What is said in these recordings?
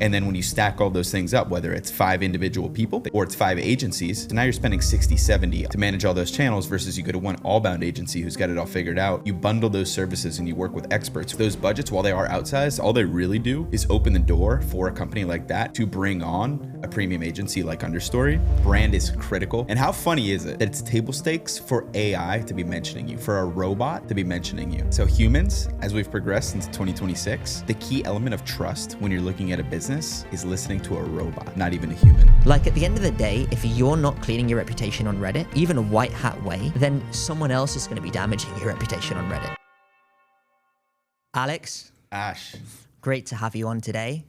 And then when you stack all those things up, whether it's 5 individual people or it's 5 agencies, so now you're spending 60, 70 to manage all those channels versus you go to one Allbound agency who's got it all figured out. You bundle those services and you work with experts. Those budgets, while they are outsized, all they really do is open the door for a company like that to bring on a premium agency like Understory. Brand is critical. And how funny is it that it's table stakes for AI to be mentioning you, for a robot to be mentioning you? So humans, as we've progressed into 2026, the key element of trust when you're looking at a business is listening to a robot, not even a human. Like at the end of the day, if you're not cleaning your reputation on Reddit, even a white hat way, then someone else is going to be damaging your reputation on Reddit. Alex. Ash. Great to have you on today.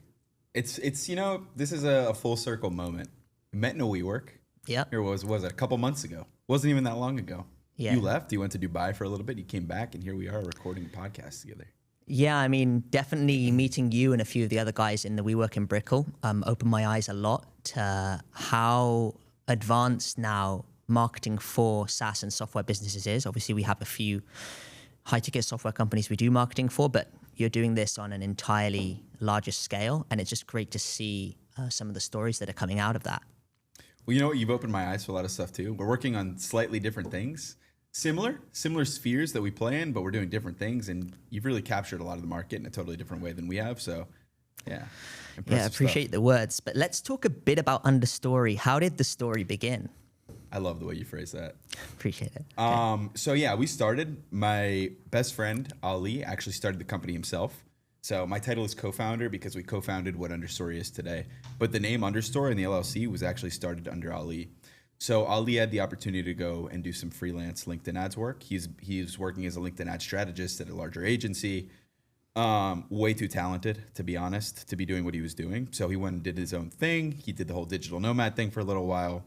It's you know, this is a full circle moment. We met in a WeWork. Yeah. Here was it a couple months ago. Wasn't even that long ago. Yeah. You left, you went to Dubai for a little bit, you came back, and here we are recording a podcast together. Yeah, I mean, definitely meeting you and a few of the other guys in the WeWork in Brickell opened my eyes a lot to how advanced now marketing for SaaS and software businesses is. Obviously, we have a few high-ticket software companies we do marketing for, but you're doing this on an entirely larger scale, and it's just great to see some of the stories that are coming out of that. Well, you know what? You've opened my eyes to a lot of stuff, too. We're working on slightly different things. Similar spheres that we play in, but we're doing different things, and you've really captured a lot of the market in a totally different way than we have. So, yeah, yeah, appreciate the words. But let's talk a bit about Understory. How did the story begin? I love the way you phrase that. Appreciate it. So yeah, we started. My best friend Ali actually started the company himself. So my title is co-founder because we co-founded what Understory is today. But the name Understory and the LLC was actually started under Ali. So Ali had the opportunity to go and do some freelance LinkedIn ads work. He's working as a LinkedIn ad strategist at a larger agency. Way too talented, to be honest, to be doing what he was doing. So he went and did his own thing. He did the whole digital nomad thing for a little while.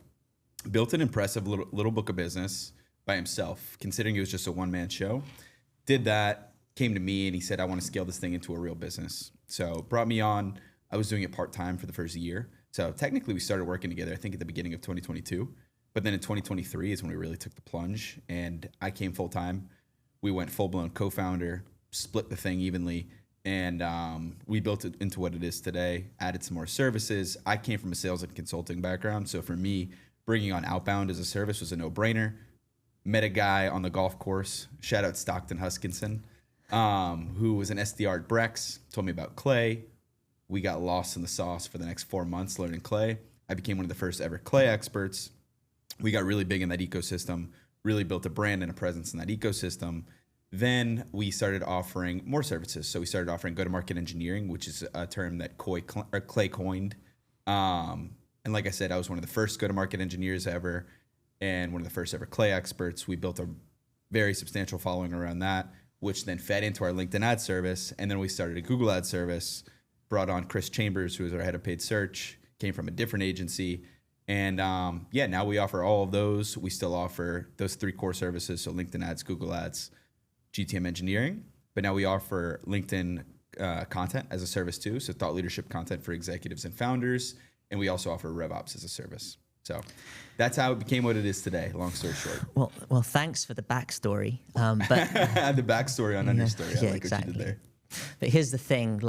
Built an impressive little book of business by himself, considering it was just a one-man show. Did that, came to me, and he said, I want to scale this thing into a real business. So brought me on. I was doing it part-time for the first year. So technically we started working together, I think at the beginning of 2022, but then in 2023 is when we really took the plunge, and I came full time. We went full blown co-founder, split the thing evenly, and we built it into what it is today, added some more services. I came from a sales and consulting background. So for me, bringing on Outbound as a service was a no brainer. Met a guy on the golf course, shout out Stockton Huskinson, who was an SDR at Brex, told me about Clay. We got lost in the sauce for the next 4 months learning Clay. I became one of the first ever Clay experts. We got really big in that ecosystem, really built a brand and a presence in that ecosystem. Then we started offering more services. So we started offering go-to-market engineering, which is a term that Clay coined. And like I said, I was one of the first go-to-market engineers ever and one of the first ever Clay experts. We built a very substantial following around that, which then fed into our LinkedIn ad service. And then we started a Google ad service. Brought on Chris Chambers, who was our head of paid search, came from a different agency. And now we offer all of those. We still offer those 3 core services, so LinkedIn ads, Google ads, GTM engineering. But now we offer LinkedIn content as a service too, so thought leadership content for executives and founders. And we also offer RevOps as a service. So that's how it became what it is today, long story short. Well, thanks for the backstory. But the backstory on Understory, I like exactly. What you did there. But here's the thing,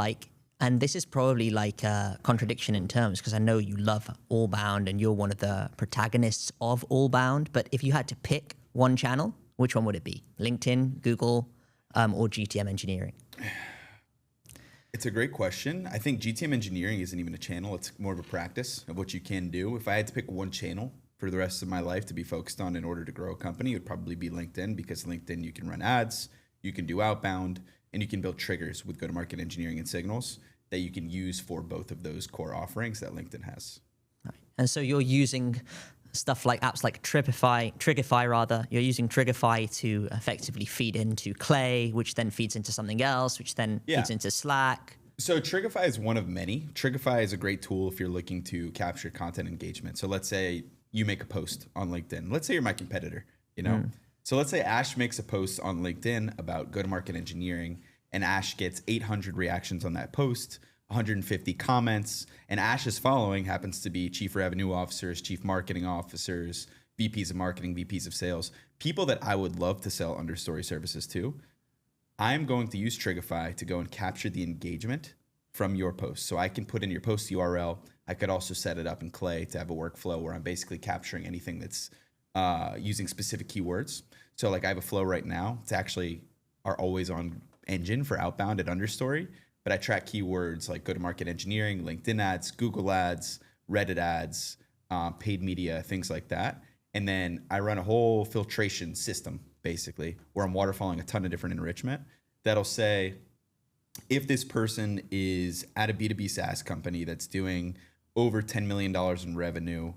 and this is probably like a contradiction in terms, because I know you love Allbound and you're one of the protagonists of Allbound. But if you had to pick one channel, which one would it be? LinkedIn, Google, or GTM engineering? It's a great question. I think GTM engineering isn't even a channel. It's more of a practice of what you can do. If I had to pick one channel for the rest of my life to be focused on in order to grow a company, it would probably be LinkedIn, because LinkedIn, you can run ads, you can do outbound, and you can build triggers with go-to-market engineering and signals that you can use for both of those core offerings that LinkedIn has. Right. And so you're using stuff like apps like Triggerify. You're using Triggerify to effectively feed into Clay, which then feeds into something else, which then feeds into Slack. So Triggerify is one of many. Triggerify is a great tool if you're looking to capture content engagement. So let's say you make a post on LinkedIn. Let's say you're my competitor, So let's say Ash makes a post on LinkedIn about go-to-market engineering, and Ash gets 800 reactions on that post, 150 comments, and Ash's following happens to be chief revenue officers, chief marketing officers, VPs of marketing, VPs of sales, people that I would love to sell Understory services to. I'm going to use Triggerify to go and capture the engagement from your post. So I can put in your post URL. I could also set it up in Clay to have a workflow where I'm basically capturing anything that's using specific keywords. So like I have a flow right now. It's actually our always on engine for outbound at Understory, but I track keywords like go-to-market engineering, LinkedIn ads, Google ads, Reddit ads, paid media, things like that. And then I run a whole filtration system basically where I'm waterfalling a ton of different enrichment that'll say, if this person is at a B2B SaaS company that's doing over $10 million in revenue,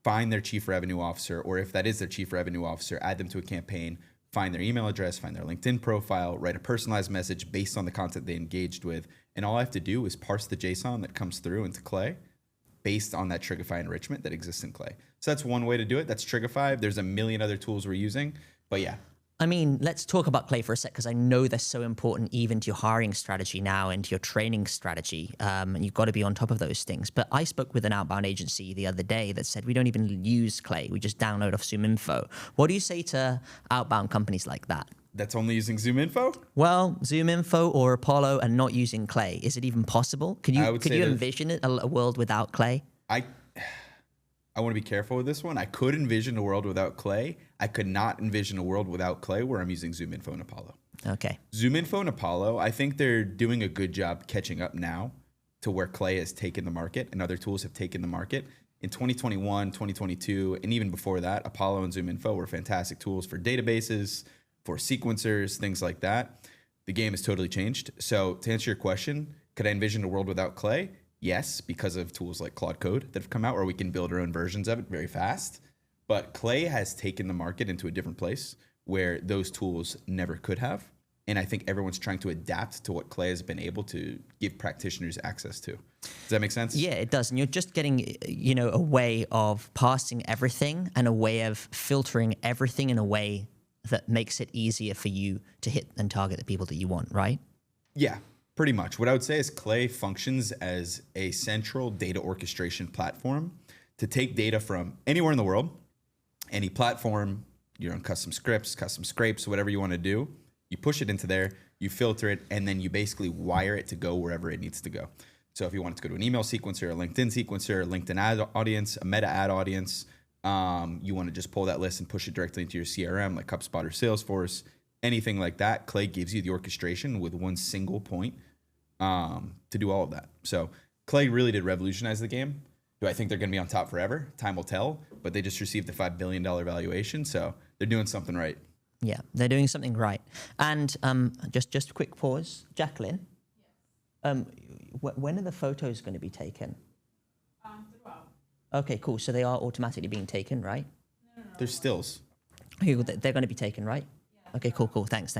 find their chief revenue officer, or if that is their chief revenue officer, add them to a campaign, find their email address, find their LinkedIn profile, write a personalized message based on the content they engaged with. And all I have to do is parse the JSON that comes through into Clay based on that Trigify enrichment that exists in Clay. So that's one way to do it. That's Trigify. There's a million other tools we're using, but yeah. I mean, let's talk about Clay for a sec, because I know they're so important even to your hiring strategy now and to your training strategy. And you've got to be on top of those things. But I spoke with an outbound agency the other day that said we don't even use Clay. We just download off ZoomInfo. What do you say to outbound companies like that? That's only using ZoomInfo? Well, ZoomInfo or Apollo and not using Clay. Is it even possible? Could you envision it, a world without Clay? I want to be careful with this one. I could envision a world without Clay. I could not envision a world without Clay where I'm using ZoomInfo and Apollo. Okay. ZoomInfo and Apollo, I think they're doing a good job catching up now to where Clay has taken the market and other tools have taken the market. In 2021, 2022, and even before that, Apollo and ZoomInfo were fantastic tools for databases, for sequencers, things like that. The game has totally changed. So to answer your question, could I envision a world without Clay? Yes, because of tools like Claude Code that have come out where we can build our own versions of it very fast. But Clay has taken the market into a different place where those tools never could have. And I think everyone's trying to adapt to what Clay has been able to give practitioners access to. Does that make sense? Yeah, it does. And you're just getting, a way of parsing everything and a way of filtering everything in a way that makes it easier for you to hit and target the people that you want, right? Yeah. Pretty much. What I would say is Clay functions as a central data orchestration platform to take data from anywhere in the world, any platform, your own custom scripts, custom scrapes, whatever you want to do. You push it into there, you filter it, and then you basically wire it to go wherever it needs to go. So if you want it to go to an email sequencer, a LinkedIn sequencer, a LinkedIn ad audience, a meta ad audience, you want to just pull that list and push it directly into your CRM like HubSpot or Salesforce, anything like that. Clay gives you the orchestration with one single point to do all of that. So Clay really did revolutionize the game. Do I think they're going to be on top forever? Time will tell, but they just received a $5 billion valuation, so they're doing something right. Yeah, they're doing something right. And just a quick pause. Jacqueline, when are the photos going to be taken? Throughout. Okay, cool. So they are automatically being taken, right? No. They're stills. Okay, they're going to be taken, right? Yeah. Okay, cool. Thanks.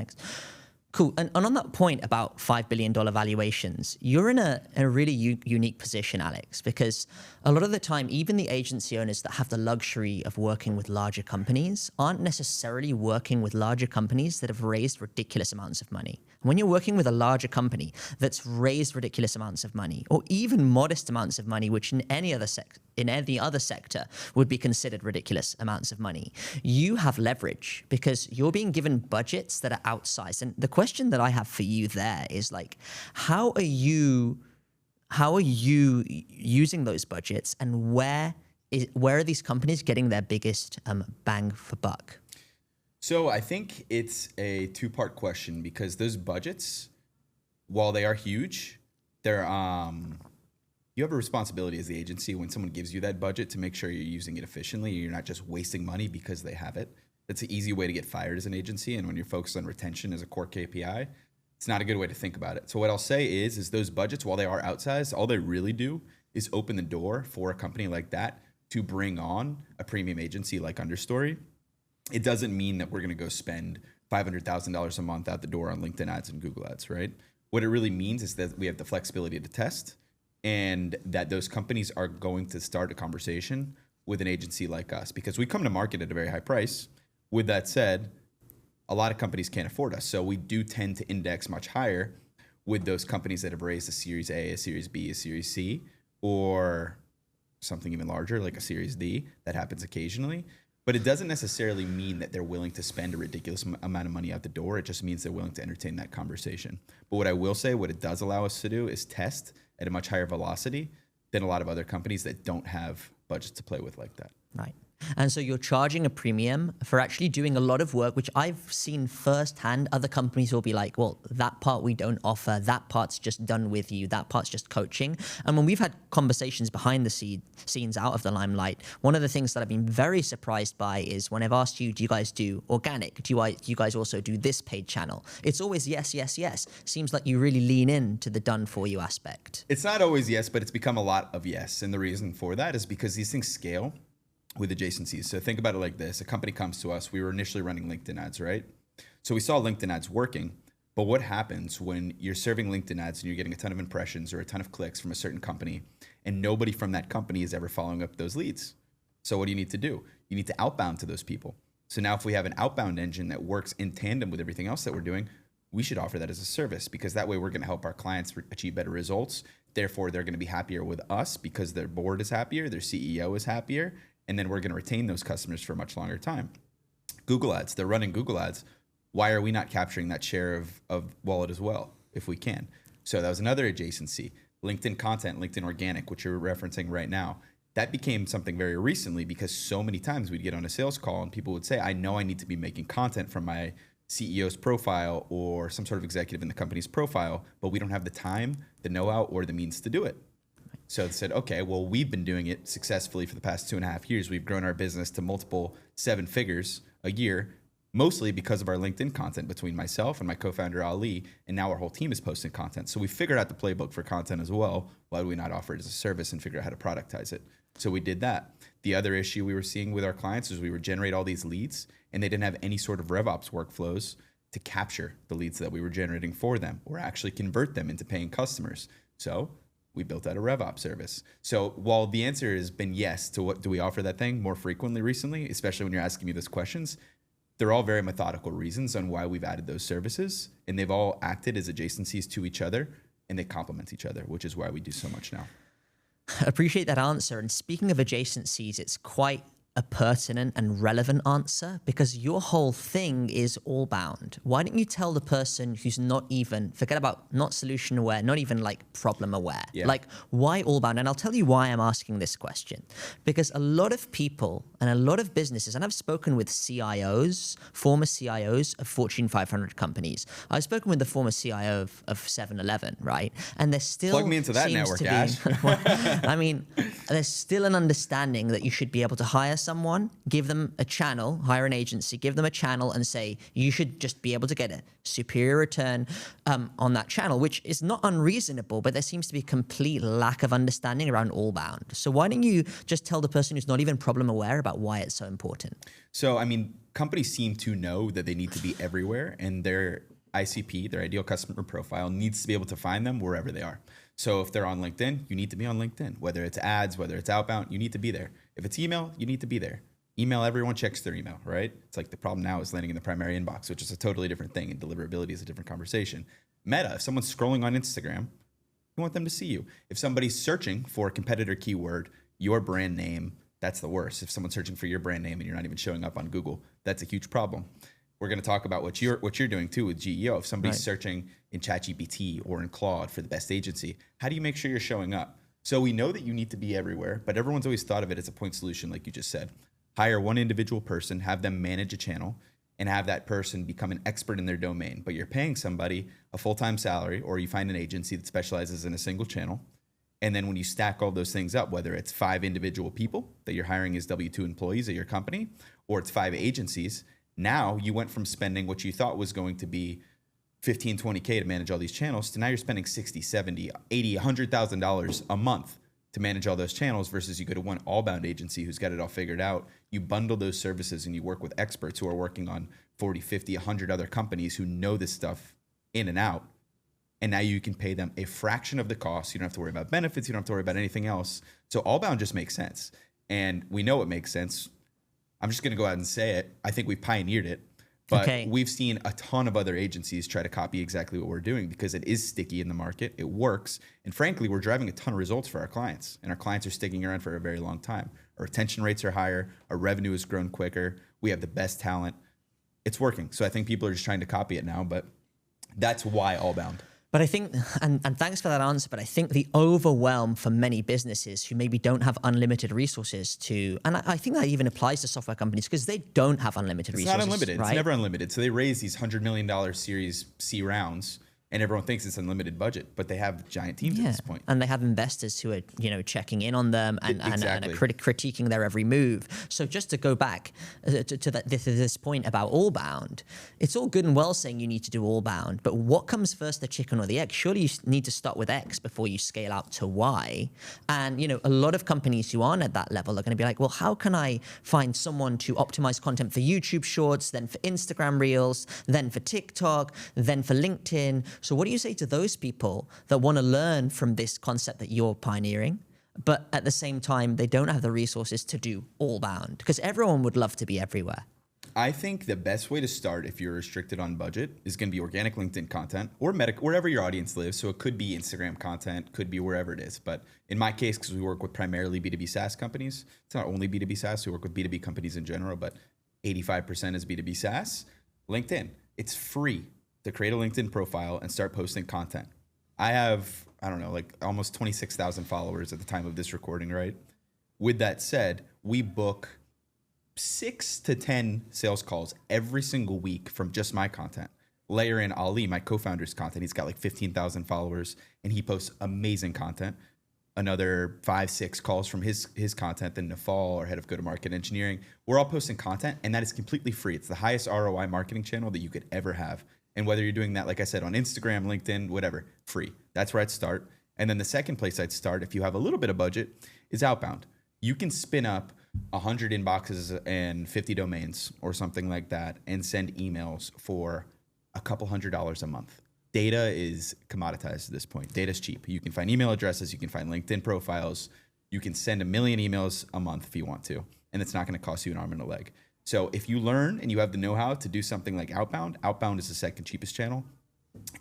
Cool. And on that point about $5 billion valuations, you're in a really unique position, Alex, because a lot of the time, even the agency owners that have the luxury of working with larger companies aren't necessarily working with larger companies that have raised ridiculous amounts of money. When you're working with a larger company that's raised ridiculous amounts of money, or even modest amounts of money, which in any other sector would be considered ridiculous amounts of money, you have leverage because you're being given budgets that are outsized. And the question that I have for you there is like, how are you using those budgets, and where are these companies getting their biggest bang for buck? So I think it's a two-part question because those budgets, while they are huge, they're you have a responsibility as the agency when someone gives you that budget to make sure you're using it efficiently. You're not just wasting money because they have it. That's an easy way to get fired as an agency. And when you're focused on retention as a core KPI, it's not a good way to think about it. So what I'll say is those budgets, while they are outsized, all they really do is open the door for a company like that to bring on a premium agency like Understory. It doesn't mean that we're going to go spend $500,000 a month out the door on LinkedIn ads and Google ads, right? What it really means is that we have the flexibility to test, and that those companies are going to start a conversation with an agency like us because we come to market at a very high price. With that said, a lot of companies can't afford us. So we do tend to index much higher with those companies that have raised a Series A, a Series B, a Series C, or something even larger like a Series D. That happens occasionally. But it doesn't necessarily mean that they're willing to spend a ridiculous amount of money out the door. It just means they're willing to entertain that conversation. But what I will say, what it does allow us to do is test at a much higher velocity than a lot of other companies that don't have budgets to play with like that. Right. And so you're charging a premium for actually doing a lot of work, which I've seen firsthand. Other companies will be like, well, that part we don't offer. That part's just done with you. That part's just coaching. And when we've had conversations behind the scenes out of the limelight, one of the things that I've been very surprised by is when I've asked you, do you guys do organic? Do you guys also do this paid channel? It's always yes, yes, yes. Seems like you really lean into the done for you aspect. It's not always yes, but it's become a lot of yes. And the reason for that is because these things scale with adjacencies. So think about it like this. A company comes to us. We were initially running LinkedIn ads, right? So we saw LinkedIn ads working. But what happens when you're serving LinkedIn ads and you're getting a ton of impressions or a ton of clicks from a certain company and nobody from that company is ever following up those leads? So what do you need to do? You need to outbound to those people. So now if we have an outbound engine that works in tandem with everything else that we're doing, we should offer that as a service, because that way we're going to help our clients achieve better results. Therefore, they're going to be happier with us because their board is happier, their CEO is happier, and then we're going to retain those customers for a much longer time. Google ads, they're running Google ads. Why are we not capturing that share of wallet as well if we can? So that was another adjacency. LinkedIn content, LinkedIn organic, which you're referencing right now, that became something very recently because so many times we'd get on a sales call and people would say, I know I need to be making content from my CEO's profile or some sort of executive in the company's profile, but we don't have the time, the know-how, or the means to do it. So they said, okay, well, we've been doing it successfully for the past 2.5 years. We've grown our business to multiple 7 figures a year, mostly because of our LinkedIn content between myself and my co-founder, Ali, and now our whole team is posting content. So we figured out the playbook for content as well. Why do we not offer it as a service and figure out how to productize it? So we did that. The other issue we were seeing with our clients is we would generate all these leads and they didn't have any sort of RevOps workflows to capture the leads that we were generating for them or actually convert them into paying customers. So we built out a RevOps service. So while the answer has been yes to what do we offer that thing more frequently recently, especially when you're asking me those questions, they're all very methodical reasons on why we've added those services, and they've all acted as adjacencies to each other, and they complement each other, which is why we do so much now. Appreciate that answer. And speaking of adjacencies, it's quite a pertinent and relevant answer because your whole thing is Allbound. Why don't you tell the person who's not even, forget about not solution aware, not even like problem aware, like why Allbound? And I'll tell you why I'm asking this question. Because a lot of people and a lot of businesses, and I've spoken with CIOs, former CIOs of Fortune 500 companies. I've spoken with the former CIO of 7-Eleven, right? And there's still plug me into that network, Ash. I mean, there's still an understanding that you should be able to hire someone, give them a channel, hire an agency, give them a channel and say, you should just be able to get a superior return on that channel, which is not unreasonable, but there seems to be a complete lack of understanding around Allbound. So why don't you just tell the person who's not even problem aware about why it's so important? So, I mean, companies seem to know that they need to be everywhere, and their ICP, their ideal customer profile, needs to be able to find them wherever they are. So if they're on LinkedIn, you need to be on LinkedIn. Whether it's ads, whether it's outbound, you need to be there. If it's email, you need to be there. Email, everyone checks their email, right? It's like the problem now is landing in the primary inbox, which is a totally different thing, and deliverability is a different conversation. Meta, if someone's scrolling on Instagram, you want them to see you. If somebody's searching for a competitor keyword, your brand name, that's the worst. If someone's searching for your brand name and you're not even showing up on Google, that's a huge problem. We're going to talk about what you're doing too with GEO. If somebody's searching in ChatGPT or in Claude for the best agency, how do you make sure you're showing up? So we know that you need to be everywhere, but everyone's always thought of it as a point solution, like you just said. Hire one individual person, have them manage a channel, and have that person become an expert in their domain. But you're paying somebody a full-time salary, or you find an agency that specializes in a single channel. And then when you stack all those things up, whether it's 5 individual people that you're hiring as W-2 employees at your company, or it's 5 agencies, now you went from spending what you thought was going to be $15, $20K to manage all these channels to now you're spending $60, $70, $80, $100,000 a month to manage all those channels versus you go to one Allbound agency who's got it all figured out. You bundle those services and you work with experts who are working on 40, 50, 100 other companies who know this stuff in and out. And now you can pay them a fraction of the cost. You don't have to worry about benefits. You don't have to worry about anything else. So Allbound just makes sense. And we know it makes sense. I'm just going to go out and say it. I think we pioneered it. But Okay. we've seen a ton of other agencies try to copy exactly what we're doing because it is sticky in the market. It works. And frankly, we're driving a ton of results for our clients. And our clients are sticking around for a very long time. Our retention rates are higher. Our revenue has grown quicker. We have the best talent. It's working. So I think people are just trying to copy it now. But that's why Allbound. But I think, and thanks for that answer, but I think the overwhelm for many businesses who maybe don't have unlimited resources to, and I think that even applies to software companies because they don't have unlimited resources. It's not unlimited. Right? It's never unlimited. So they raise these $100 million Series C rounds, and everyone thinks it's unlimited budget, but they have giant teams at this point. And they have investors who are, checking in on them and Exactly. are critiquing their every move. So just to go back to this point about Allbound, it's all good and well saying you need to do Allbound, but what comes first, the chicken or the egg? Surely you need to start with X before you scale out to Y. And, a lot of companies who aren't at that level are going to be like, well, how can I find someone to optimize content for YouTube Shorts, then for Instagram Reels, then for TikTok, then for LinkedIn? So what do you say to those people that want to learn from this concept that you're pioneering, but at the same time, they don't have the resources to do Allbound? Because everyone would love to be everywhere. I think the best way to start if you're restricted on budget is going to be organic LinkedIn content or wherever your audience lives. So it could be Instagram content, could be wherever it is. But in my case, because we work with primarily B2B SaaS companies, it's not only B2B SaaS, we work with B2B companies in general, but 85% is B2B SaaS. LinkedIn, it's free to create a LinkedIn profile and start posting content. I have, almost 26,000 followers at the time of this recording, right? With that said, we book 6 to 10 sales calls every single week from just my content. Layer in Ali, my co-founder's content. He's got like 15,000 followers and he posts amazing content. Another 5-6 calls from his content. Then Nafal, our head of go-to-market engineering. We're all posting content and that is completely free. It's the highest ROI marketing channel that you could ever have. And whether you're doing that, like I said, on Instagram, LinkedIn, whatever, free. That's where I'd start. And then the second place I'd start, if you have a little bit of budget, is Outbound. You can spin up 100 inboxes and 50 domains or something like that and send emails for a couple $100 a month. Data is commoditized at this point. Data's cheap. You can find email addresses. You can find LinkedIn profiles. You can send 1 million emails a month if you want to. And it's not going to cost you an arm and a leg. So if you learn and you have the know-how to do something like Outbound is the second cheapest channel.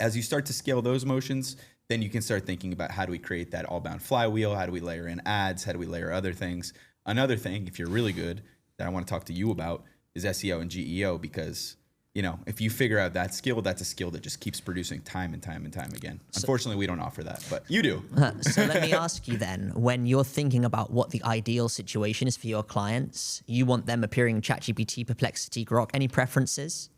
As you start to scale those motions, then you can start thinking about how do we create that Allbound flywheel? How do we layer in ads? How do we layer other things? Another thing, if you're really good, that I want to talk to you about is SEO and GEO because, if you figure out that skill, that's a skill that just keeps producing time and time and time again. Unfortunately, we don't offer that, but you do. So let me ask you then, when you're thinking about what the ideal situation is for your clients, you want them appearing in ChatGPT, Perplexity, Grok, any preferences?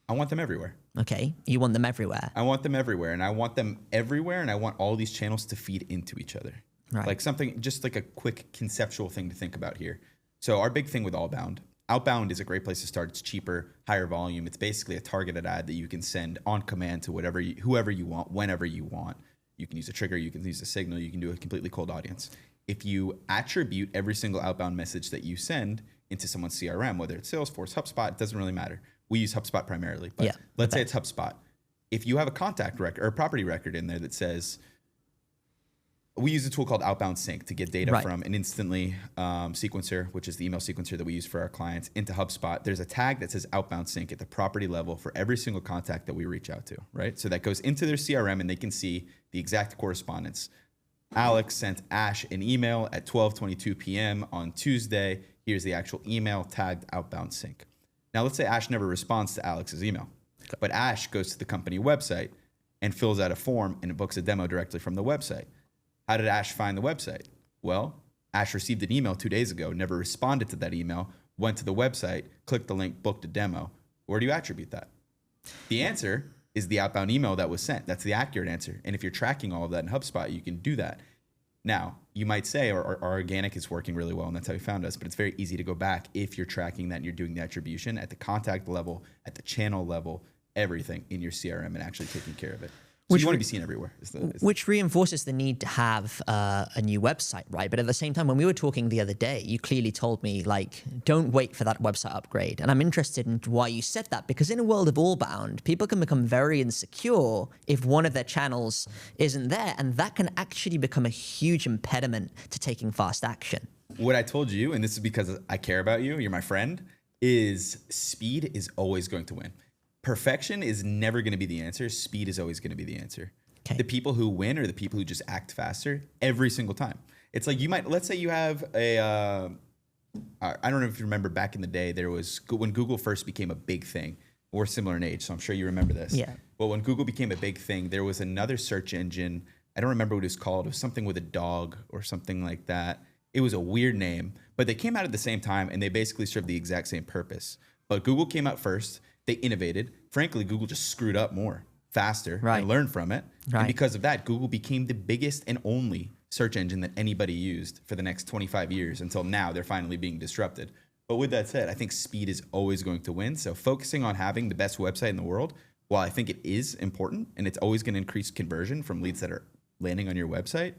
I want them everywhere. Okay, you want them everywhere. I want them everywhere, and I want them everywhere, and I want all these channels to feed into each other. Right. Like something, just like a quick conceptual thing to think about here. So our big thing with Outbound is a great place to start. It's cheaper, higher volume. It's basically a targeted ad that you can send on command to whoever you want, whenever you want. You can use a trigger, you can use a signal, you can do a completely cold audience. If you attribute every single outbound message that you send into someone's CRM, whether it's Salesforce, HubSpot, it doesn't really matter. We use HubSpot primarily, but let's say it's HubSpot. If you have a contact record or a property record in there that says, we use a tool called Outbound Sync to get data from an instantly sequencer, which is the email sequencer that we use for our clients, into HubSpot. There's a tag that says Outbound Sync at the property level for every single contact that we reach out to, right? So that goes into their CRM and they can see the exact correspondence. Alex sent Ash an email at 12:22 p.m. on Tuesday. Here's the actual email tagged Outbound Sync. Now, let's say Ash never responds to Alex's email, but Ash goes to the company website and fills out a form and books a demo directly from the website. How did Ash find the website? Well, Ash received an email 2 days ago, never responded to that email, went to the website, clicked the link, booked a demo. Where do you attribute that? The answer is the outbound email that was sent. That's the accurate answer. And if you're tracking all of that in HubSpot, you can do that. Now, you might say our organic is working really well, and that's how you found us, but it's very easy to go back if you're tracking that and you're doing the attribution at the contact level, at the channel level, everything in your CRM and actually taking care of it. So you want to be seen everywhere. Which reinforces the need to have a new website, right? But at the same time, when we were talking the other day, you clearly told me, don't wait for that website upgrade. And I'm interested in why you said that, because in a world of Allbound, people can become very insecure if one of their channels isn't there. And that can actually become a huge impediment to taking fast action. What I told you, and this is because I care about you, you're my friend, is speed is always going to win. Perfection is never going to be the answer. Speed is always going to be the answer. Okay. The people who win are the people who just act faster every single time. It's like let's say you have I don't know if you remember back in the day, there was when Google first became a big thing. We're similar in age, so I'm sure you remember this. Yeah. But when Google became a big thing, there was another search engine. I don't remember what it was called. It was something with a dog or something like that. It was a weird name, but they came out at the same time and they basically served the exact same purpose. But Google came out first. They innovated. Frankly, Google just screwed up more, faster, and learned from it. Right. And because of that, Google became the biggest and only search engine that anybody used for the next 25 years until now they're finally being disrupted. But with that said, I think speed is always going to win. So focusing on having the best website in the world, while I think it is important and it's always going to increase conversion from leads that are landing on your website,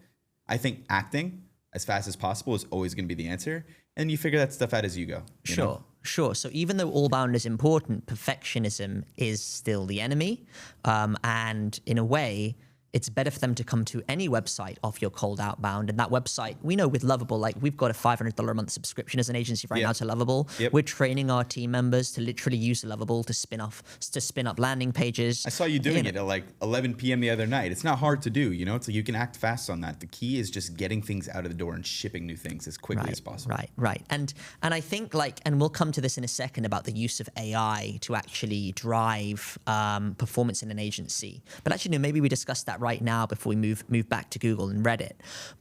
I think acting as fast as possible is always going to be the answer. And you figure that stuff out as you go. You know? Sure. So even though Allbound is important, perfectionism is still the enemy. And in a way, it's better for them to come to any website off your cold outbound. And that website, we know with Lovable, like we've got a $500 a month subscription as an agency right now to Lovable. Yep. We're training our team members to literally use Lovable to spin up landing pages. I saw you doing it at like 11 p.m. the other night. It's not hard to do, you know? It's like you can act fast on that. The key is just getting things out of the door and shipping new things as quickly as possible. Right. And I think and we'll come to this in a second about the use of AI to actually drive performance in an agency. But actually, no, maybe we discuss that right now before we move back to Google and Reddit.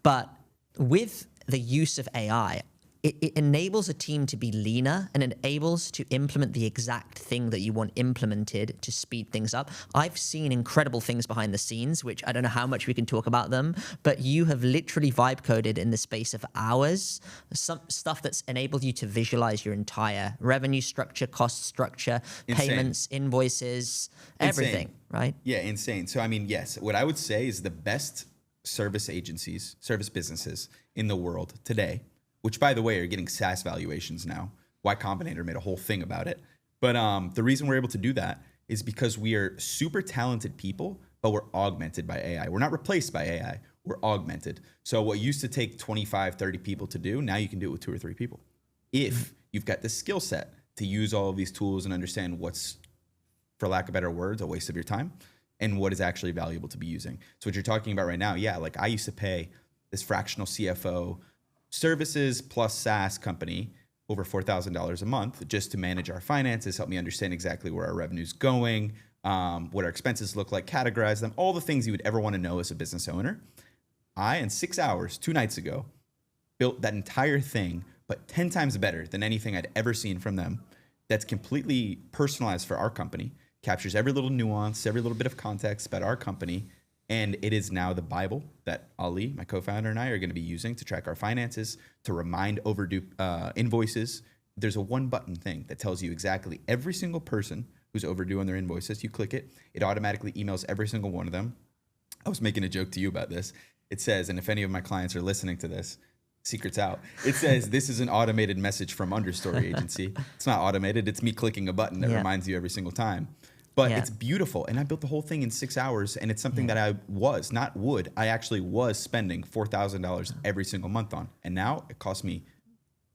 But with the use of AI, it enables a team to be leaner and enables to implement the exact thing that you want implemented to speed things up. I've seen incredible things behind the scenes, which I don't know how much we can talk about them, but you have literally vibe coded in the space of hours, some stuff that's enabled you to visualize your entire revenue structure, cost structure, payments, invoices, everything, right? Yeah, insane. So, I mean, yes, what I would say is the best service businesses in the world today, which, by the way, are getting SaaS valuations now. Y Combinator made a whole thing about it. But the reason we're able to do that is because we are super talented people, but we're augmented by AI. We're not replaced by AI. We're augmented. So what used to take 25, 30 people to do, now you can do it with 2 or 3 people. If you've got the skill set to use all of these tools and understand what's, for lack of better words, a waste of your time and what is actually valuable to be using. So what you're talking about right now, yeah, like I used to pay this fractional CFO services plus SaaS company over $4,000 a month just to manage our finances, help me understand exactly where our revenue's going, what our expenses look like, categorize them, all the things you would ever want to know as a business owner. I, in 6 hours, 2 nights ago, built that entire thing, but 10 times better than anything I'd ever seen from them. That's completely personalized for our company, captures every little nuance, every little bit of context about our company. And it is now the Bible that Ali, my co-founder, and I are going to be using to track our finances, to remind overdue invoices. There's a 1-button thing that tells you exactly every single person who's overdue on their invoices. You click it, it automatically emails every single one of them. I was making a joke to you about this. It says, and if any of my clients are listening to this, secret's out. It says, this is an automated message from Understory agency. It's not automated. It's me clicking a button that reminds you every single time. But it's beautiful. And I built the whole thing in 6 hours. And it's something that I actually was spending $4,000 every single month on. And now it costs me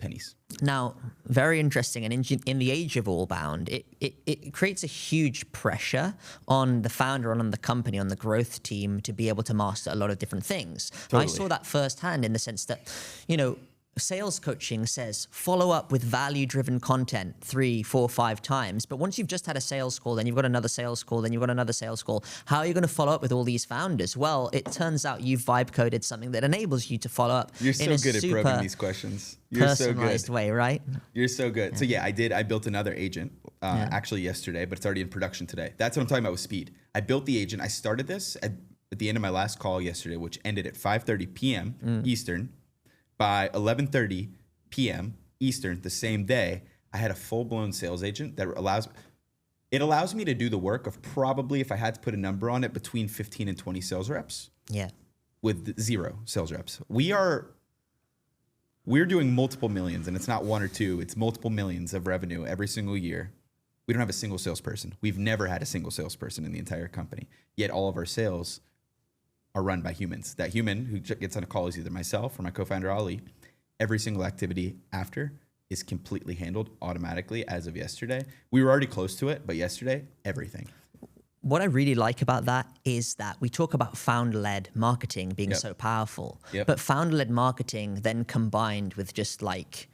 pennies. Now, very interesting. And in the age of Allbound, it creates a huge pressure on the founder and on the company, on the growth team to be able to master a lot of different things. Totally. I saw that firsthand in the sense that, sales coaching says follow up with value-driven content 3, 4, 5 times. But once you've just had a sales call, then you've got another sales call, then you've got another sales call. How are you going to follow up with all these founders? Well, it turns out you've vibe coded something that enables you to follow up. You're so good at probing these questions. You're so good. Personalized way, right? You're so good. So yeah, I built another agent actually yesterday, but it's already in production today. That's what I'm talking about with speed. I built the agent. I started this at the end of my last call yesterday, which ended at 5:30 p.m. Eastern. By 11:30 p.m. Eastern the same day, I had a full-blown sales agent that allows me to do the work of probably, if I had to put a number on it, between 15 and 20 sales reps. Yeah. With 0 sales reps. We're doing multiple millions, and it's not 1 or 2, it's multiple millions of revenue every single year. We don't have a single salesperson. We've never had a single salesperson in the entire company. Yet all of our sales are run by humans. That human who gets on a call is either myself or my co-founder Ali. Every single activity after is completely handled automatically as of yesterday. We were already close to it, but yesterday, everything. What I really like about that is that we talk about founder-led marketing being so powerful, but founder-led marketing then combined with just like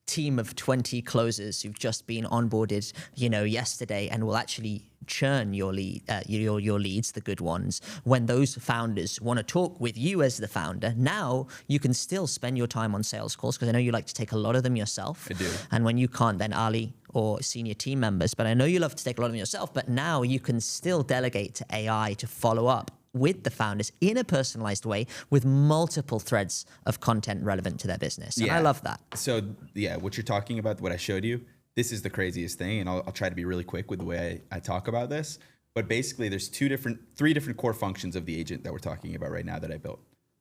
team of 20 closers who've just been onboarded, yesterday, and will actually churn your leads, the good ones. When those founders want to talk with you as the founder, now you can still spend your time on sales calls, because I know you like to take a lot of them yourself. I do. And when you can't, then Ali or senior team members. But I know you love to take a lot of them yourself, but now you can still delegate to AI to follow up with the founders in a personalized way with multiple threads of content relevant to their business. And I love that. So what you're talking about, what I showed you, this is the craziest thing. And I'll try to be really quick with the way I talk about this. But basically there's three different core functions of the agent that we're talking about right now that I built.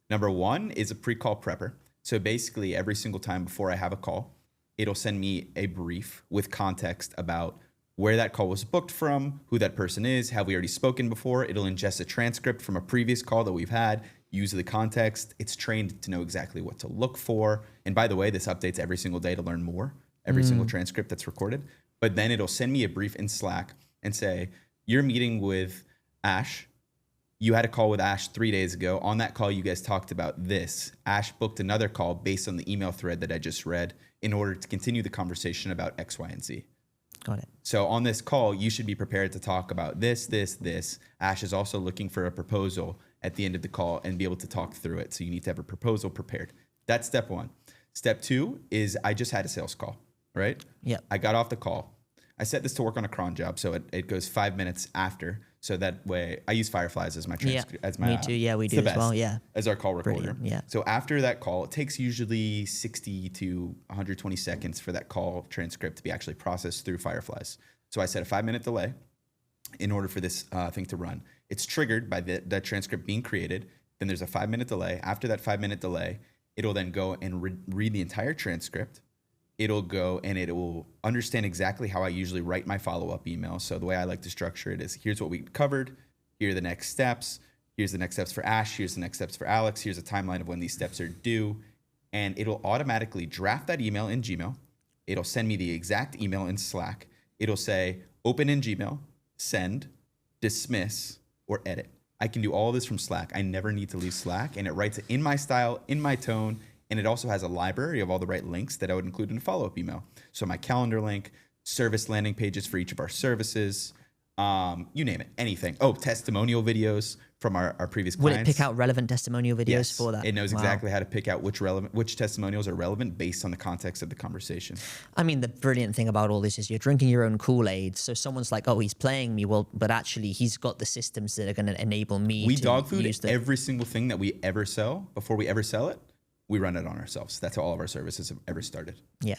Number one is a pre-call prepper. So basically every single time before I have a call, it'll send me a brief with context about where that call was booked from, who that person is, have we already spoken before. It'll ingest a transcript from a previous call that we've had, use the context. It's trained to know exactly what to look for. And by the way, this updates every single day to learn more, every single transcript that's recorded. But then it'll send me a brief in Slack and say, you're meeting with Ash. You had a call with Ash 3 days ago. On that call, you guys talked about this. Ash booked another call based on the email thread that I just read in order to continue the conversation about X, Y, and Z. Got it. So on this call, you should be prepared to talk about this, this, this. Ash is also looking for a proposal at the end of the call and be able to talk through it. So you need to have a proposal prepared. That's step one. Step two is I just had a sales call, right? Yeah. I got off the call. I set this to work on a cron job, so it goes 5 minutes after. So that way, I use Fireflies as my transcript. As my, me too. Yeah, we do as well. Yeah. As our call recorder. Brilliant, yeah. So after that call, it takes usually 60 to 120 seconds for that call transcript to be actually processed through Fireflies. So I set a 5-minute delay in order for this thing to run. It's triggered by that transcript being created. Then there's a 5-minute delay. After that 5-minute delay, it'll then go and read the entire transcript. It'll go and it will understand exactly how I usually write my follow-up email. So the way I like to structure it is, here's what we covered. Here are the next steps. Here's the next steps for Ash. Here's the next steps for Alex. Here's a timeline of when these steps are due. And it'll automatically draft that email in Gmail. It'll send me the exact email in Slack. It'll say, open in Gmail, send, dismiss, or edit. I can do all this from Slack. I never need to leave Slack. And it writes it in my style, in my tone. And it also has a library of all the right links that I would include in a follow-up email. So my calendar link, service landing pages for each of our services, you name it, anything. Oh, testimonial videos from our previous clients. Will it pick out relevant testimonial videos for that? It knows exactly how to pick out which testimonials are relevant based on the context of the conversation. I mean, the brilliant thing about all this is you're drinking your own Kool-Aid. So someone's like, oh, he's playing me. Well, but actually he's got the systems that are going to enable me We to dog food use every single thing that we ever sell. Before we ever sell it, we run it on ourselves. That's how all of our services have ever started. Yeah.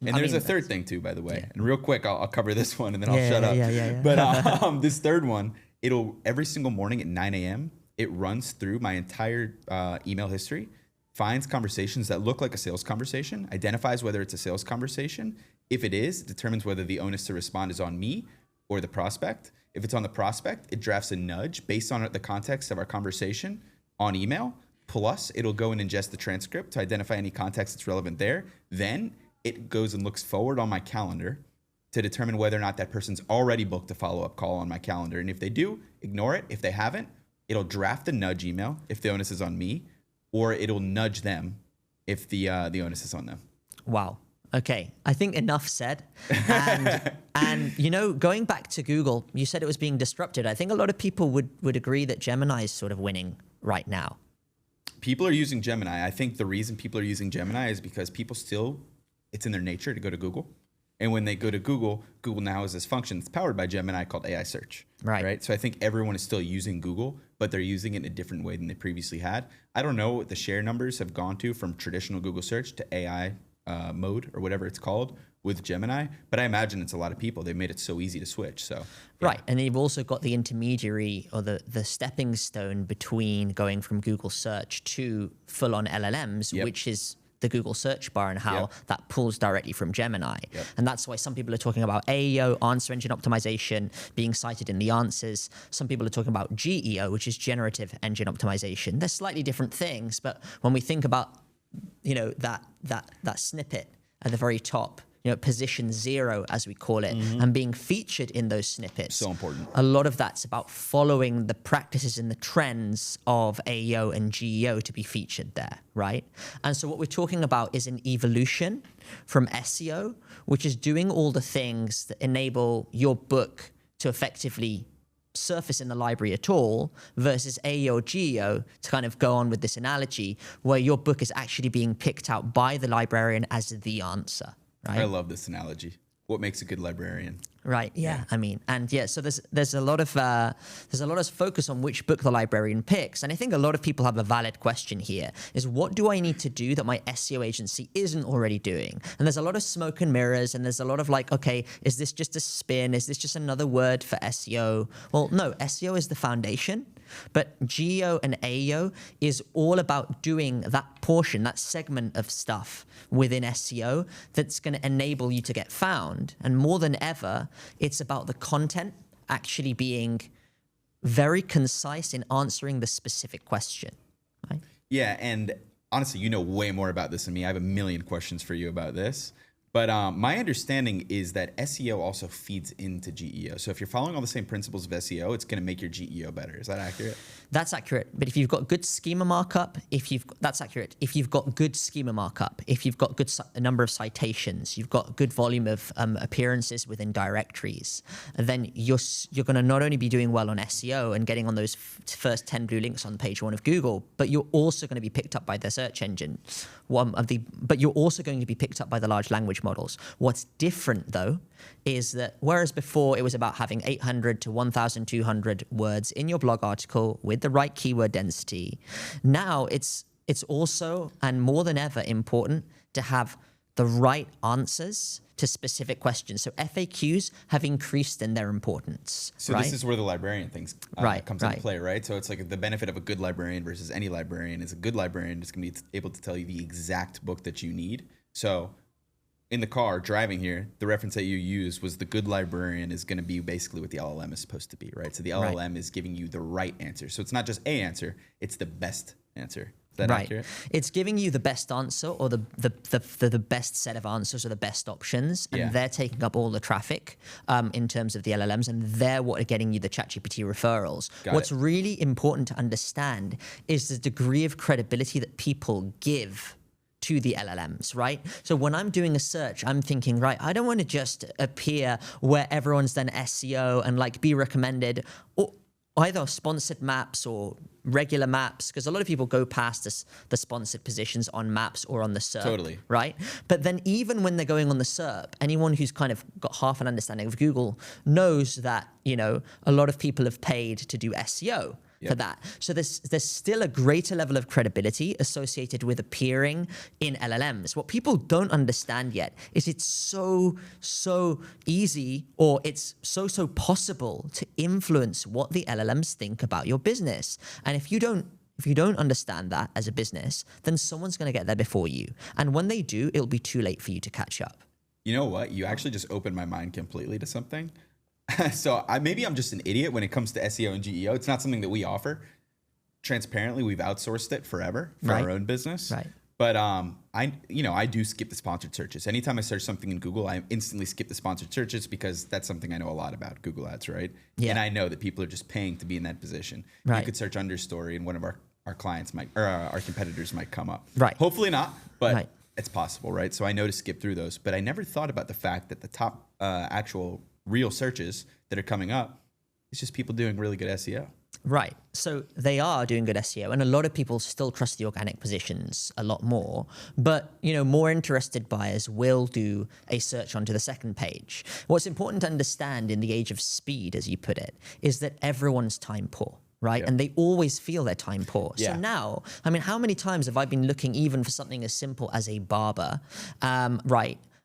And there's a third thing too, by the way. Yeah. And real quick, I'll cover this one and then I'll shut up. Yeah. But this third one, it'll every single morning at 9 a.m., it runs through my entire email history, finds conversations that look like a sales conversation, identifies whether it's a sales conversation. If it is, it determines whether the onus to respond is on me or the prospect. If it's on the prospect, it drafts a nudge based on the context of our conversation on email. Plus, it'll go and ingest the transcript to identify any context that's relevant there. Then it goes and looks forward on my calendar to determine whether or not that person's already booked a follow-up call on my calendar. And if they do, ignore it. If they haven't, it'll draft the nudge email if the onus is on me, or it'll nudge them if the onus is on them. Wow. Okay. I think enough said. And going back to Google, you said it was being disrupted. I think a lot of people would agree that Gemini is sort of winning right now. People are using Gemini. I think the reason people are using Gemini is because people still, it's in their nature to go to Google. And when they go to Google, Google now has this function that's powered by Gemini called AI search. Right. So I think everyone is still using Google, but they're using it in a different way than they previously had. I don't know what the share numbers have gone to from traditional Google search to AI mode or whatever it's called with Gemini, but I imagine it's a lot of people. They made it so easy to switch. So yeah. Right, and you've also got the intermediary or the stepping stone between going from Google search to full-on LLMs, which is the Google search bar, and how that pulls directly from Gemini. And that's why some people are talking about AEO, answer engine optimization, being cited in the answers. Some people are talking about GEO, which is generative engine optimization. They're slightly different things, but when we think about that snippet at the very top, position 0, as we call it, and being featured in those snippets. So important. A lot of that's about following the practices and the trends of AEO and GEO to be featured there, right? And so what we're talking about is an evolution from SEO, which is doing all the things that enable your book to effectively surface in the library at all, versus AEO GEO, to kind of go on with this analogy, where your book is actually being picked out by the librarian as the answer. Right? I love this analogy. What makes a good librarian? Right. Yeah. I mean, and yeah. So there's a lot of focus on which book the librarian picks, and I think a lot of people have a valid question here: is what do I need to do that my SEO agency isn't already doing? And there's a lot of smoke and mirrors, and there's a lot of like, okay, is this just a spin? Is this just another word for SEO? Well, no. SEO is the foundation. But GEO and AEO is all about doing that portion, that segment of stuff within SEO that's going to enable you to get found. And more than ever, it's about the content actually being very concise in answering the specific question. Right? Yeah, and honestly, you know way more about this than me. I have a million questions for you about this. But my understanding is that SEO also feeds into GEO. So if you're following all the same principles of SEO, it's going to make your GEO better. Is that accurate? That's accurate. But if you've got good schema markup, that's accurate. If you've got good schema markup, if you've got good number of citations, you've got good volume of appearances within directories, then you're going to not only be doing well on SEO and getting on those first 10 blue links on page 1 of Google, but you're also going to be picked up by the search engine. But you're also going to be picked up by the large language models. What's different, though, is that whereas before it was about having 800 to 1,200 words in your blog article with the right keyword density, now it's also, and more than ever, important to have the right answers to specific questions. So FAQs have increased in their importance. So right? This is where the librarian thing comes into play, right? So it's like the benefit of a good librarian versus any librarian is a good librarian is going to be able to tell you the exact book that you need. So in the car driving here, the reference that you used was the good librarian is going to be basically what the LLM is supposed to be, right? So the LLM is giving you the right answer. So it's not just a answer, it's the best answer. Is that accurate? It's giving you the best answer or the best set of answers or the best options, and they're taking up all the traffic in terms of the LLMs, and they're what are getting you the ChatGPT referrals. What's really important to understand is the degree of credibility that people give to the LLMs, right? So when I'm doing a search, I'm thinking, right, I don't want to just appear where everyone's done SEO and like be recommended, or either sponsored maps or regular maps, because a lot of people go past the sponsored positions on maps or on the SERP, Totally. right? But then even when they're going on the SERP, anyone who's kind of got half an understanding of Google knows that, a lot of people have paid to do SEO. For that. So there's still a greater level of credibility associated with appearing in LLMs. What people don't understand yet is it's so easy, or it's so possible to influence what the LLMs think about your business. And if you don't understand that as a business, then someone's going to get there before you. And when they do, it'll be too late for you to catch up. You know what? You actually just opened my mind completely to something. So maybe I'm just an idiot when it comes to SEO and GEO. It's not something that we offer. Transparently, we've outsourced it forever for our own business. Right. But I do skip the sponsored searches. Anytime I search something in Google, I instantly skip the sponsored searches because that's something I know a lot about, Google Ads, right? Yeah. And I know that people are just paying to be in that position. Right. You could search Understory and one of our clients might, or our competitors might come up. Right. Hopefully not, but it's possible, right? So I know to skip through those. But I never thought about the fact that the top actual real searches that are coming up, it's just people doing really good SEO. Right. So they are doing good SEO, and a lot of people still trust the organic positions a lot more. But, more interested buyers will do a search onto the second page. What's important to understand in the age of speed, as you put it, is that everyone's time poor. Right. And they always feel their time poor. So now, how many times have I been looking even for something as simple as a barber? And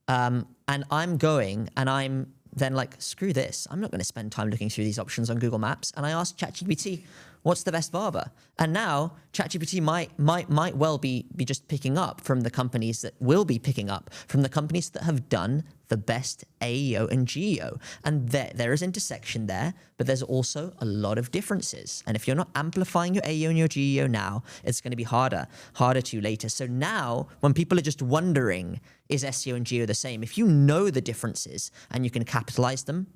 I'm going and I'm then like, screw this. I'm not going to spend time looking through these options on Google Maps. And I asked ChatGPT, what's the best barber? And now ChatGPT might well be just picking up from the companies that will be picking up from the companies that have done the best AEO and GEO. And there is intersection there, but there's also a lot of differences. And if you're not amplifying your AEO and your GEO now, it's going to be harder to later. So now when people are just wondering, is SEO and GEO the same? If you know the differences and you can capitalize them,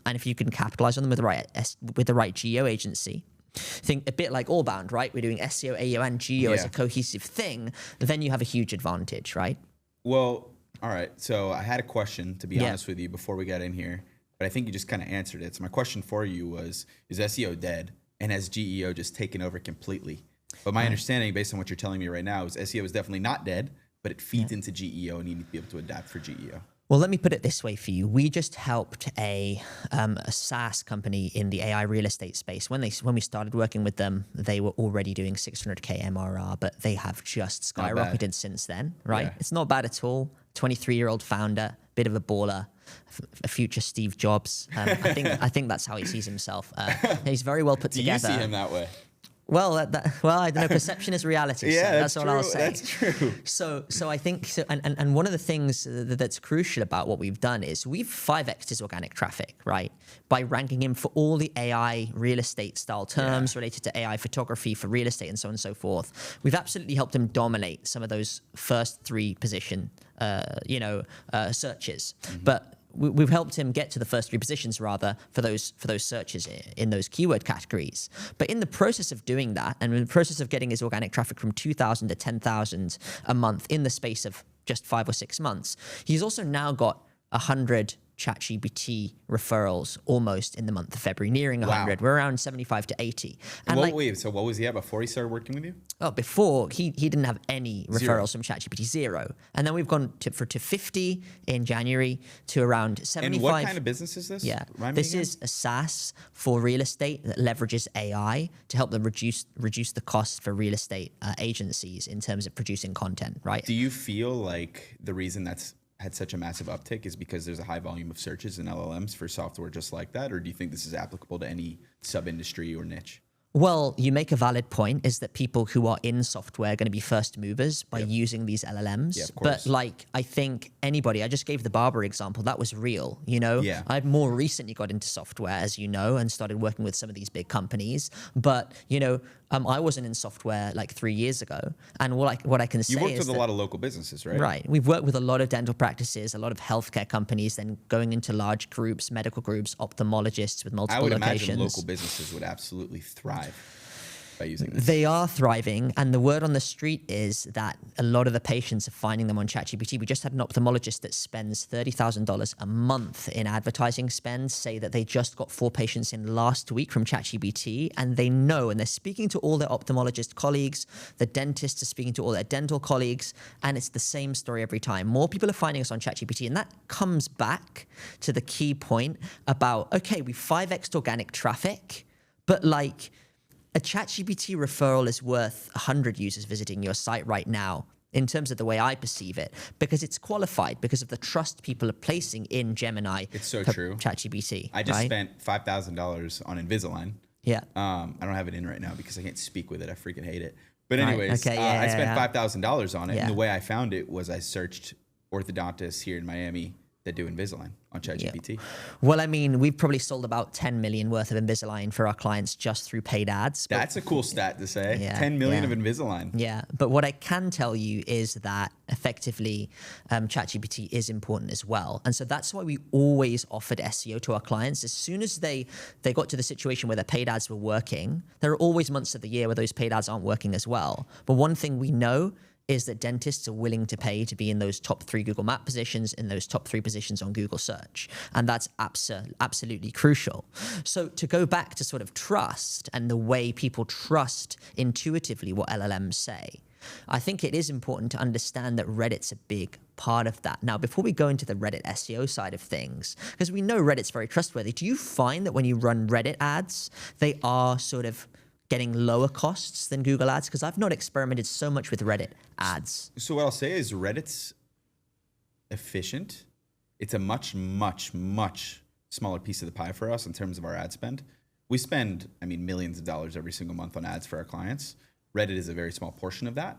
and if you can capitalize on them with the right GEO agency, think a bit like Allbound, right? We're doing SEO, AEO, and GEO as a cohesive thing. Then you have a huge advantage, right? Well, all right. So I had a question, to be honest with you, before we got in here, but I think you just kind of answered it. So my question for you was, is SEO dead? And has GEO just taken over completely? But my understanding, based on what you're telling me right now, is SEO is definitely not dead, but it feeds into GEO, and you need to be able to adapt for GEO. Well, let me put it this way for you. We just helped a SaaS company in the AI real estate space. When we started working with them, they were already doing 600K MRR, but they have just skyrocketed since then, right? Yeah. It's not bad at all. 23-year-old founder, bit of a baller, a future Steve Jobs. I think that's how he sees himself. He's very well put together. Do you see him that way? Well, I don't know. Perception is reality. Yeah, so that's all I'll say. That's true. So I think, and one of the things that's crucial about what we've done is we've 5x'd his organic traffic, right? By ranking him for all the AI real estate style terms related to AI photography for real estate and so on and so forth. We've absolutely helped him dominate some of those first 3 position, searches. Mm-hmm. But we've helped him get to the first 3 positions rather for those searches in those keyword categories. But in the process of doing that, and in the process of getting his organic traffic from 2,000 to 10,000 a month in the space of just 5 or 6 months, he's also now got 100 ChatGPT referrals almost in the month of February, nearing 100. Wow. We're around 75 to 80. And so what was he at before he started working with you? Oh, before he didn't have any referrals from ChatGPT, 0. And then we've gone to 50 in January to around 75. And what kind of business is this? Yeah, this is a SaaS for real estate that leverages AI to help them reduce the costs for real estate agencies in terms of producing content, right? Do you feel like the reason that's had such a massive uptick is because there's a high volume of searches in LLMs for software just like that? Or do you think this is applicable to any sub-industry or niche? Well, you make a valid point, is that people who are in software are going to be first movers by using these LLMs. Yeah, of course. But I think anybody, I just gave the barber example, that was real, Yeah. I've more recently got into software, as you know, and started working with some of these big companies. But, I wasn't in software 3 years ago. And what I can say is you worked with a lot of local businesses, right? Right. We've worked with a lot of dental practices, a lot of healthcare companies, then going into large groups, medical groups, ophthalmologists with multiple locations. I would imagine local businesses would absolutely thrive by using this. They are thriving, and the word on the street is that a lot of the patients are finding them on ChatGPT. We just had an ophthalmologist that spends $30,000 a month in advertising spend say that they just got 4 patients in last week from ChatGPT, and they know, and they're speaking to all their ophthalmologist colleagues, the dentists are speaking to all their dental colleagues, and it's the same story every time. More people are finding us on ChatGPT, and that comes back to the key point about, okay, we 5x'd organic traffic, but a ChatGPT referral is worth 100 users visiting your site right now in terms of the way I perceive it, because it's qualified, because of the trust people are placing in Gemini. It's so true. ChatGPT. I just spent $5,000 on Invisalign. Yeah. I don't have it in right now because I can't speak with it. I freaking hate it. But anyways, I spent $5,000 on it. Yeah. And the way I found it was I searched orthodontists here in Miami that do Invisalign on ChatGPT. Yeah. Well, we've probably sold about 10 million worth of Invisalign for our clients just through paid ads. That's a cool stat to say. Yeah, 10 million of Invisalign. Yeah. But what I can tell you is that effectively ChatGPT is important as well. And so that's why we always offered SEO to our clients. As soon as they got to the situation where their paid ads were working, there are always months of the year where those paid ads aren't working as well. But one thing we know is that dentists are willing to pay to be in those top 3 Google Map positions, in those top 3 positions on Google search. And that's absolutely crucial. So to go back to sort of trust and the way people trust intuitively what LLMs say, I think it is important to understand that Reddit's a big part of that. Now, before we go into the Reddit SEO side of things, because we know Reddit's very trustworthy, do you find that when you run Reddit ads, they are sort of getting lower costs than Google ads? Because I've not experimented so much with Reddit ads. So what I'll say is Reddit's efficient. It's a much, much, much smaller piece of the pie for us in terms of our ad spend. We spend, millions of dollars every single month on ads for our clients. Reddit is a very small portion of that.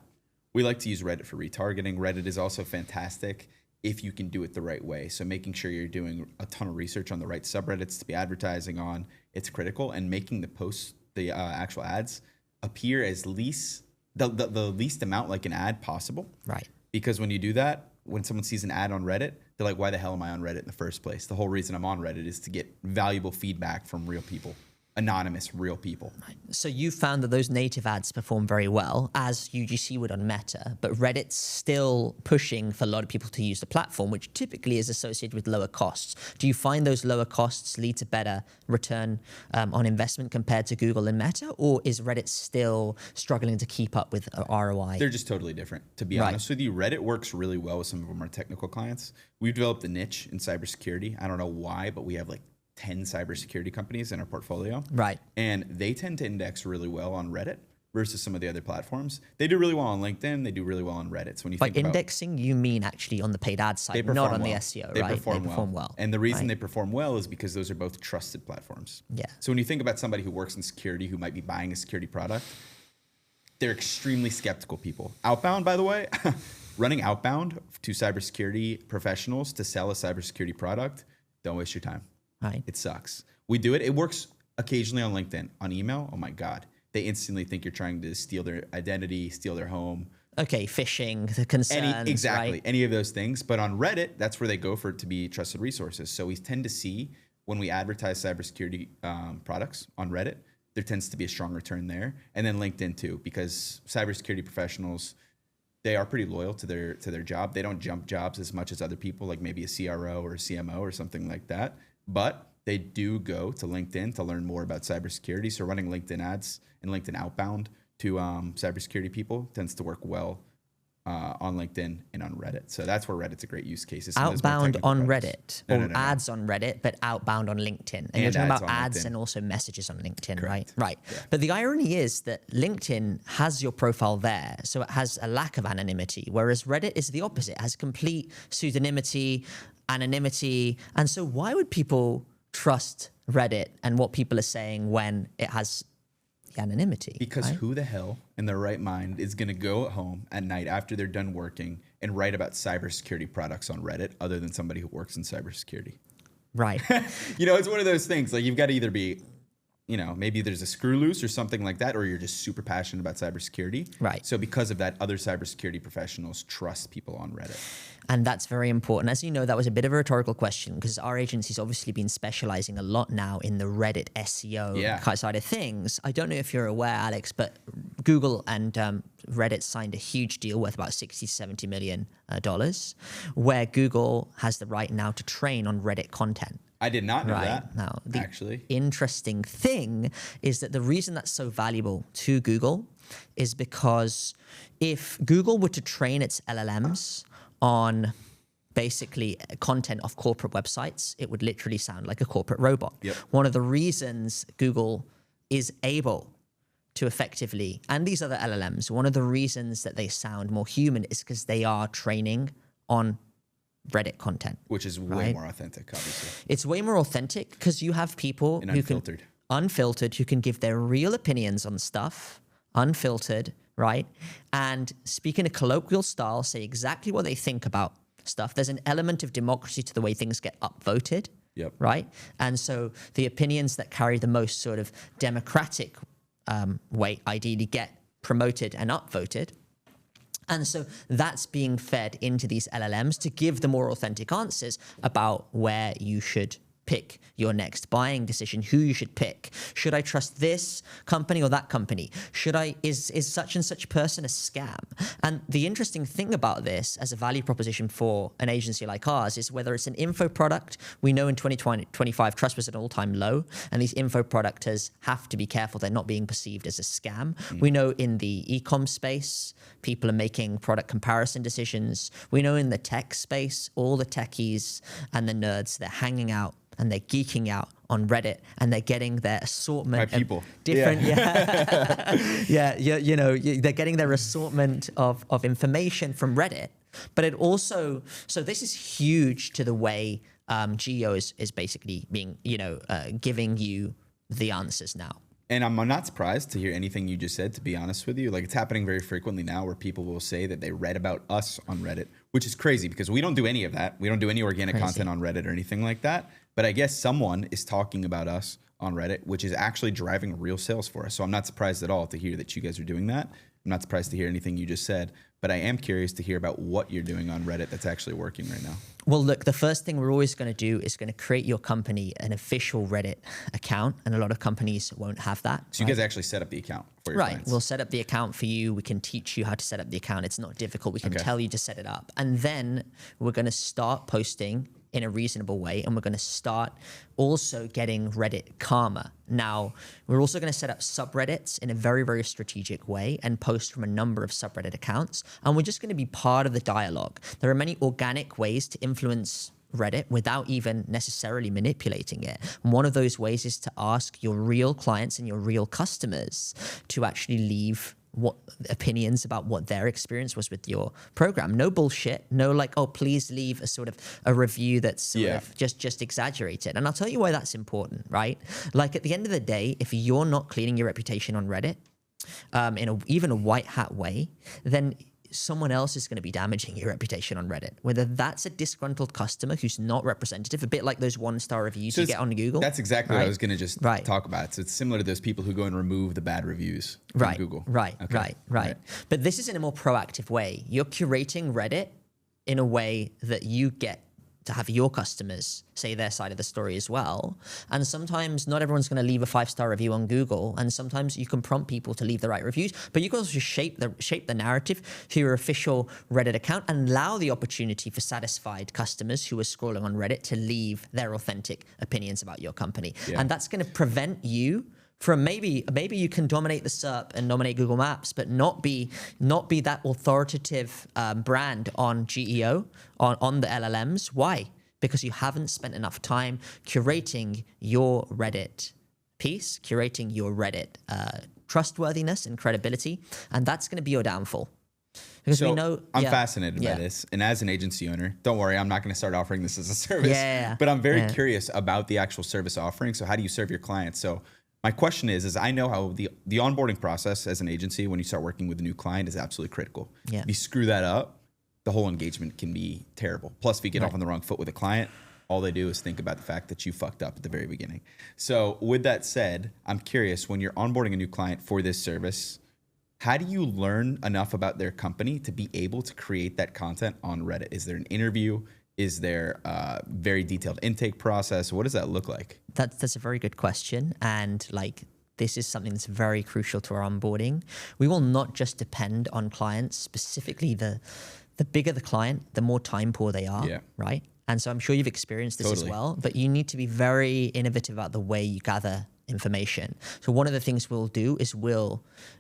We like to use Reddit for retargeting. Reddit is also fantastic if you can do it the right way. So making sure you're doing a ton of research on the right subreddits to be advertising on, it's critical. And making the posts, the actual ads, appear as least the least amount like an ad possible. Right. Because when you do that, when someone sees an ad on Reddit, they're like, why the hell am I on Reddit in the first place? The whole reason I'm on Reddit is to get valuable feedback from real people. Anonymous, real people. So you found that those native ads perform very well, as UGC would on Meta, but Reddit's still pushing for a lot of people to use the platform, which typically is associated with lower costs. Do you find those lower costs lead to better return on investment compared to Google and Meta, or is Reddit still struggling to keep up with ROI? They're just totally different. To be honest with you, Reddit works really well with some of our technical clients. We've developed a niche in cybersecurity. I don't know why, but we have like 10 cybersecurity companies in our portfolio. Right. And they tend to index really well on Reddit versus some of the other platforms. They do really well on LinkedIn. They do really well on Reddit. So when you By think about indexing, you mean actually on the paid ad side, not on the SEO, they right? Perform well. And the reason they perform well is because those are both trusted platforms. Yeah. So when you think about somebody who works in security who might be buying a security product, they're extremely skeptical people. Outbound, by the way, running outbound to cybersecurity professionals to sell a cybersecurity product, don't waste your time. Right. It sucks. We do it. It works occasionally on LinkedIn. On email, oh my God. They instantly think you're trying to steal their identity, steal their home. Okay, phishing, the concerns, exactly. right? Any of those things. But on Reddit, that's where they go for it to be trusted resources. So we tend to see when we advertise cybersecurity products on Reddit, there tends to be a strong return there. And then LinkedIn too, because cybersecurity professionals, they are pretty loyal to their job. They don't jump jobs as much as other people, like maybe a CRO or a CMO or something like that. But they do go to LinkedIn to learn more about cybersecurity. So running LinkedIn ads and LinkedIn outbound to cybersecurity people tends to work well on LinkedIn and on Reddit. So that's where Reddit's a great use case. Outbound on products. Reddit, or ads on Reddit, but outbound on LinkedIn. And you're talking about ads and also messages on LinkedIn, Correct. right? Yeah. But the irony is that LinkedIn has your profile there, so it has a lack of anonymity, whereas Reddit is the opposite. It has complete pseudonymity, anonymity. And so why would people trust Reddit and what people are saying when it has anonymity? Because who the hell in their right mind is going to go at home at night after they're done working and write about cybersecurity products on Reddit other than somebody who works in cybersecurity? Right. It's one of those things. Like, you've got to either be, maybe there's a screw loose or something like that, or you're just super passionate about cybersecurity. Right. So because of that, other cybersecurity professionals trust people on Reddit. And that's very important. As you know, that was a bit of a rhetorical question because our agency's obviously been specializing a lot now in the Reddit SEO side of things. I don't know if you're aware, Alex, but Google and Reddit signed a huge deal worth about $60-70 million, where Google has the right now to train on Reddit content. I did not know that. Now, the actually interesting thing is that the reason that's so valuable to Google is because if Google were to train its LLMs on basically content of corporate websites, it would literally sound like a corporate robot. Yep. One of the reasons Google is able to effectively, and these other LLMs, one of the reasons that they sound more human is because they are training on Reddit content. Which is way more authentic, obviously. It's way more authentic because you have people and who unfiltered. who can give their real opinions on stuff, unfiltered, right? And speak in a colloquial style, say exactly what they think about stuff. There's an element of democracy to the way things get upvoted, right? And so the opinions that carry the most sort of democratic weight ideally get promoted and upvoted. And so that's being fed into these LLMs to give the more authentic answers about where you should pick your next buying decision, who you should pick. Should I trust this company or that company? Is such and such person a scam? And the interesting thing about this as a value proposition for an agency like ours is whether it's an info product, we know in 2025 trust was at an all-time low, and these info productors have to be careful they're not being perceived as a scam. We know in the e-com space, people are making product comparison decisions. We know in the tech space, all the techies and the nerds, they're hanging out and they're geeking out on Reddit and they're getting their assortment of different, they're getting their assortment of information from Reddit. But it also, so this is huge to the way geo is basically being, giving you the answers now. And I'm not surprised to hear anything you just said, to be honest with you. Like, it's happening very frequently now where people will say that they read about us on Reddit, which is crazy because we don't do any of that. We don't do any organic content on Reddit or anything like that. But I guess someone is talking about us on Reddit, which is actually driving real sales for us. So I'm not surprised at all to hear that you guys are doing that. I'm not surprised to hear anything you just said, but I am curious to hear about what you're doing on Reddit that's actually working right now. Well, look, the first thing we're always going to do is going to create your company an official Reddit account. And a lot of companies won't have that. So you guys actually set up the account for your clients. We'll set up the account for you. We can teach you how to set up the account. It's not difficult. We can tell you to set it up. And then we're going to start posting in a reasonable way. And we're going to start also getting Reddit karma. Now, we're also going to set up subreddits in a very, very strategic way and post from a number of subreddit accounts. And we're just going to be part of the dialogue. There are many organic ways to influence Reddit without even necessarily manipulating it. And one of those ways is to ask your real clients and your real customers to actually leave what opinions about what their experience was with your program. No bullshit. No like, oh, please leave a sort of a review that's sort of just exaggerated. And I'll tell you why that's important, right? Like at the end of the day, if you're not cleaning your reputation on Reddit, in even a white hat way, then someone else is going to be damaging your reputation on Reddit. Whether that's a disgruntled customer who's not representative, a bit like those 1-star reviews you get on Google. That's exactly what I was going to just talk about. So it's similar to those people who go and remove the bad reviews from Google. Right. But this is in a more proactive way. You're curating Reddit in a way that you get to have your customers say their side of the story as well. And sometimes not everyone's going to leave a 5-star review on Google. And sometimes you can prompt people to leave the right reviews, but you can also shape the narrative to your official Reddit account and allow the opportunity for satisfied customers who are scrolling on Reddit to leave their authentic opinions about your company. And that's going to prevent you from maybe you can dominate the SERP and dominate Google Maps, but not be that authoritative brand on GEO, on the LLMs. Why? Because you haven't spent enough time curating your Reddit piece, curating your Reddit trustworthiness and credibility, and that's going to be your downfall. Because so we know, I'm fascinated by this, and as an agency owner, don't worry, I'm not going to start offering this as a service. But I'm very curious about the actual service offering. So how do you serve your clients? So my question is I know how the onboarding process as an agency when you start working with a new client is absolutely critical. If you screw that up, the whole engagement can be terrible. Plus, if you get off on the wrong foot with a client, all they do is think about the fact that you fucked up at the very beginning. So with that said, I'm curious, when you're onboarding a new client for this service, how do you learn enough about their company to be able to create that content on Reddit? Is there an interview? Is there a very detailed intake process? What does that look like? That's a very good question. And like, this is something that's very crucial to our onboarding. We will not just depend on clients, specifically the bigger the client, the more time poor they are, right? And so I'm sure you've experienced this as well, but you need to be very innovative about the way you gather information. So one of the things we'll do is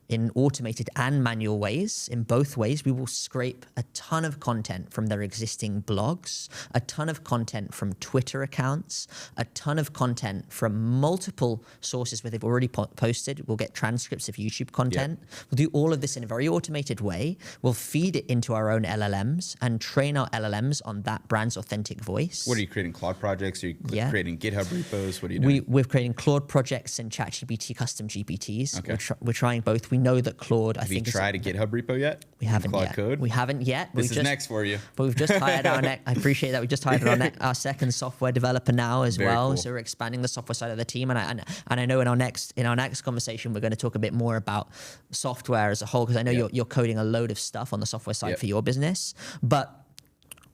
in automated and manual ways, in both ways, we will scrape a ton of content from their existing blogs, a ton of content from Twitter accounts, a ton of content from multiple sources where they've already posted. We'll get transcripts of YouTube content. We'll do all of this in a very automated way. We'll feed it into our own LLMs and train our LLMs on that brand's authentic voice. What are you creating, Claude projects? Are you creating GitHub repos? What are you doing? We're creating Claude projects and ChatGPT custom GPTs. We're trying both. We know that Claude, Have you tried a GitHub repo yet? We haven't Claude yet. Code? We haven't yet. This is next for you. But we've just hired I appreciate that. We just hired our second software developer now as well. Cool. So we're expanding the software side of the team. And I know in our next conversation, we're going to talk a bit more about software as a whole, because I know you're coding a load of stuff on the software side for your business. But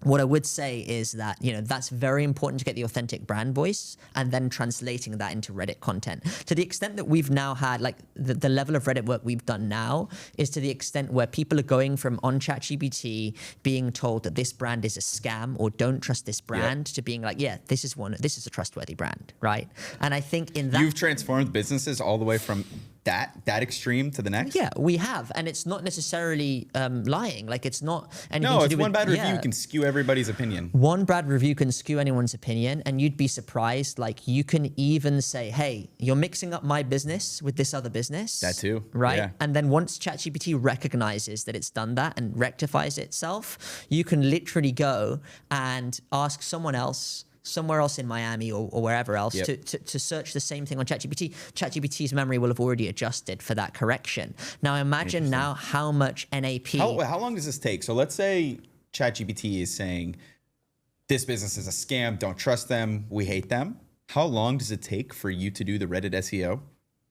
what I would say is that, that's very important to get the authentic brand voice and then translating that into Reddit content. To the extent that we've now had, like the level of Reddit work we've done now is to the extent where people are going from on ChatGPT being told that this brand is a scam or don't trust this brand to being like, this is a trustworthy brand, right? And I think in that— You've transformed businesses all the way from that extreme to the next? Yeah, we have. And it's not necessarily lying. Like, it's not anything No, to it's do one with, bad review can skew everybody's opinion. One bad review can skew anyone's opinion, and you'd be surprised. Like, you can even say, hey, you're mixing up my business with this other business. That too. Right? Yeah. And then once ChatGPT recognizes that it's done that and rectifies itself, you can literally go and ask someone else somewhere else in Miami or wherever else Yep. to search the same thing on ChatGPT, ChatGPT's memory will have already adjusted for that correction. Now imagine now how much NAP. How long does this take? So let's say ChatGPT is saying, this business is a scam, don't trust them, we hate them. How long does it take for you to do the Reddit SEO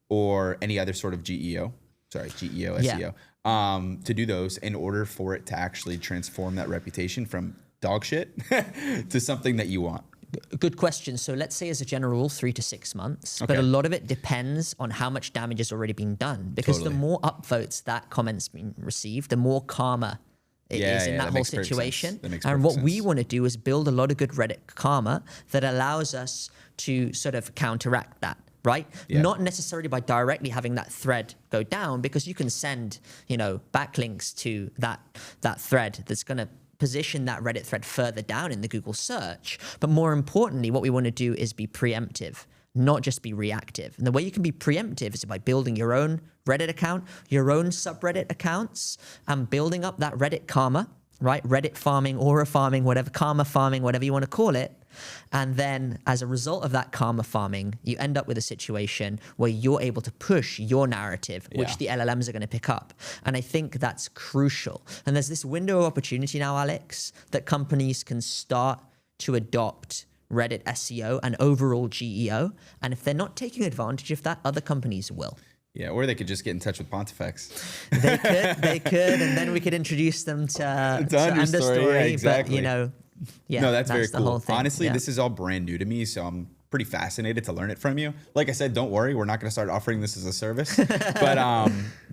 or any other sort of GEO, SEO, to do those in order for it to actually transform that reputation from dog shit to something that you want? Good question. So let's say as a general rule, 3 to 6 months, Okay. but a lot of it depends on how much damage has already been done, because Totally. the more upvotes that comment's been received, the more karma it is in that whole makes perfect situation. sense. That makes And perfect what we sense. want to do is build a lot of good Reddit karma that allows us to sort of counteract that. Right? Yeah. Not necessarily by directly having that thread go down, because you can send, backlinks to that thread that's going to position that Reddit thread further down in the Google search. But more importantly, what we want to do is be preemptive, not just be reactive. And the way you can be preemptive is by building your own Reddit account, your own subreddit accounts, and building up that Reddit karma, right? Reddit farming, aura farming, whatever, karma farming, whatever you want to call it. And then as a result of that karma farming, you end up with a situation where you're able to push your narrative, which the LLMs are going to pick up. And I think that's crucial. And there's this window of opportunity now, Alex, that companies can start to adopt Reddit SEO and overall GEO. And if they're not taking advantage of that, other companies will. Yeah, or they could just get in touch with Pontifex. They could, and then we could introduce them to Understory. Yeah, exactly. But, yeah, No, that's very the cool. whole thing. Honestly, Yeah. this is all brand new to me, so I'm pretty fascinated to learn it from you. Like I said, don't worry, we're not going to start offering this as a service,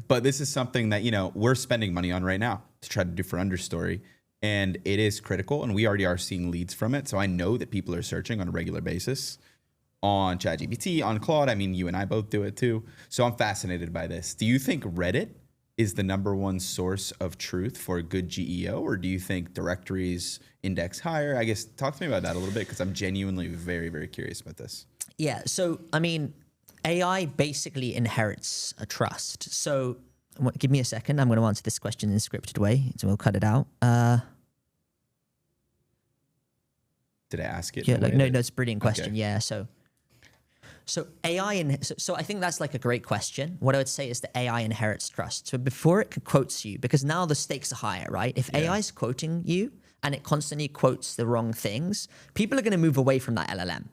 but this is something that we're spending money on right now to try to do for Understory, and it is critical. And we already are seeing leads from it, so I know that people are searching on a regular basis on ChatGPT, on Claude. I mean, you and I both do it too. So I'm fascinated by this. Do you think Reddit is the number one source of truth for good GEO, or do you think directories index higher? I guess talk to me about that a little bit, because I'm genuinely very, very curious about this. Yeah. So, I mean, AI basically inherits a trust. So give me a second. I'm going to answer this question in a scripted way, so we'll cut it out. Did I ask it? Yeah, in a way no, that- it's a brilliant question. Okay. Yeah. So AI, so I think that's like a great question. What I would say is that AI inherits trust. So before it quotes you, because now the stakes are higher, right? If AI is quoting you and it constantly quotes the wrong things, people are going to move away from that LLM.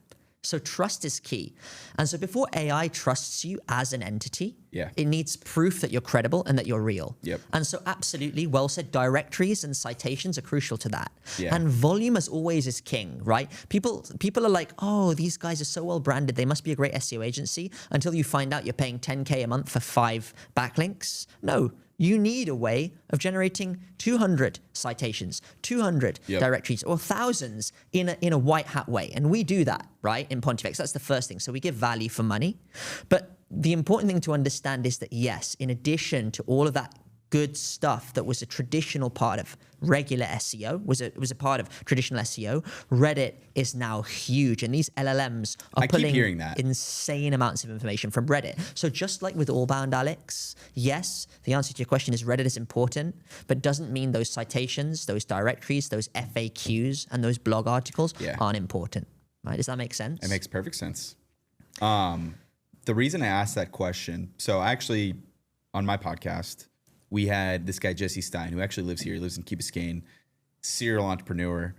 So trust is key. And so before AI trusts you as an entity, it needs proof that you're credible and that you're real. Yep. And so absolutely, well said, directories and citations are crucial to that. Yeah. And volume, as always, is king, right? People are like, oh, these guys are so well branded, they must be a great SEO agency, until you find out you're paying 10K a month for 5 backlinks. No. You need a way of generating 200 citations, 200 directories, or thousands in a white hat way. And we do that, right, in Pontifex. That's the first thing. So we give value for money. But the important thing to understand is that, yes, in addition to all of that good stuff that was a traditional part of regular SEO, was a part of traditional SEO, Reddit is now huge. And these LLMs are pulling hearing that. insane amounts of information from Reddit. So just like with Allbound, Alex, yes, the answer to your question is Reddit is important, but doesn't mean those citations, those directories, those FAQs, and those blog articles aren't important. Right? Does that make sense? It makes perfect sense. The reason I asked that question, so actually on my podcast, we had this guy, Jesse Stein, who actually lives here. He lives in Key Biscayne, serial entrepreneur.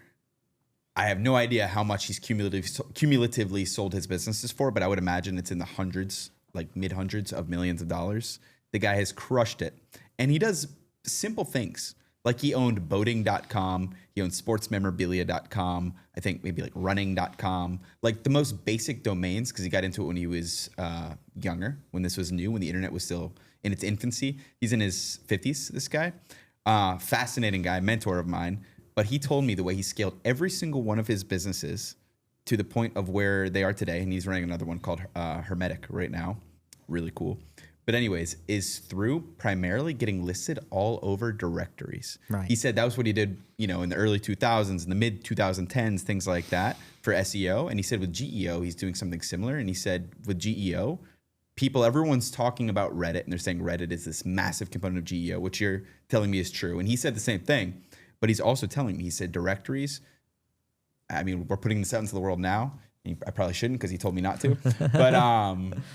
I have no idea how much he's cumulatively sold his businesses for, but I would imagine it's in the hundreds, like mid-hundreds of millions of dollars. The guy has crushed it. And he does simple things. Like he owned boating.com, he owned sportsmemorabilia.com, I think maybe like running.com, like the most basic domains, because he got into it when he was younger, when this was new, when the internet was still in its infancy. He's in his 50s, this guy. Fascinating guy, mentor of mine. But he told me the way he scaled every single one of his businesses to the point of where they are today, and he's running another one called Hermetic right now. Really cool. But anyways, is through primarily getting listed all over directories. Right. He said that was what he did, in the early 2000s, in the mid 2010s, things like that for SEO. And he said with GEO, he's doing something similar. And he said with GEO, everyone's talking about Reddit, and they're saying Reddit is this massive component of GEO, which you're telling me is true. And he said the same thing, but he's also telling me, he said directories, I mean, we're putting this out into the world now. I probably shouldn't because he told me not to.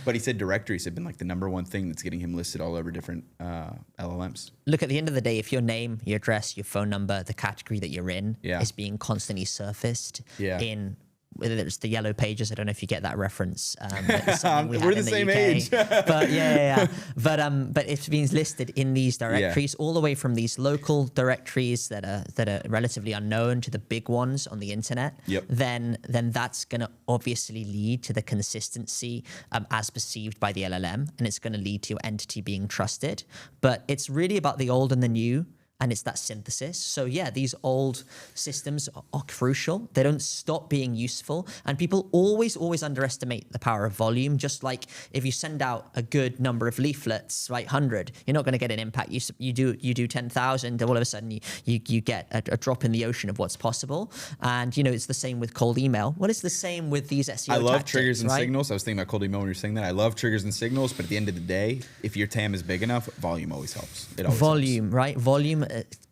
But he said directories have been like the number one thing that's getting him listed all over different LLMs. Look, at the end of the day, if your name, your address, your phone number, the category that you're in Yeah. is being constantly surfaced Yeah. in, whether it's the yellow pages, I don't know if you get that reference. It's something we We're had the in same UK. age. But yeah. But it's being listed in these directories, all the way from these local directories that are relatively unknown to the big ones on the internet. Yep. Then that's going to obviously lead to the consistency as perceived by the LLM, and it's going to lead to your entity being trusted. But it's really about the old and the new. And it's that synthesis. So yeah, these old systems are crucial. They don't stop being useful. And people always underestimate the power of volume. Just like if you send out a good number of leaflets, right, 100, you're not going to get an impact. You do 10,000, all of a sudden you get a drop in the ocean of what's possible. And it's the same with cold email. Well, it's the same with these SEO I love tactics, triggers and right? signals. I was thinking about cold email when you were saying that. I love triggers and signals, but at the end of the day, if your TAM is big enough, volume always helps. It always Volume, right? Volume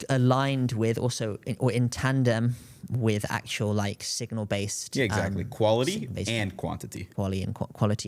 aligned with also or in tandem with actual like signal based. Yeah, exactly. Quality signal-based and quantity. quality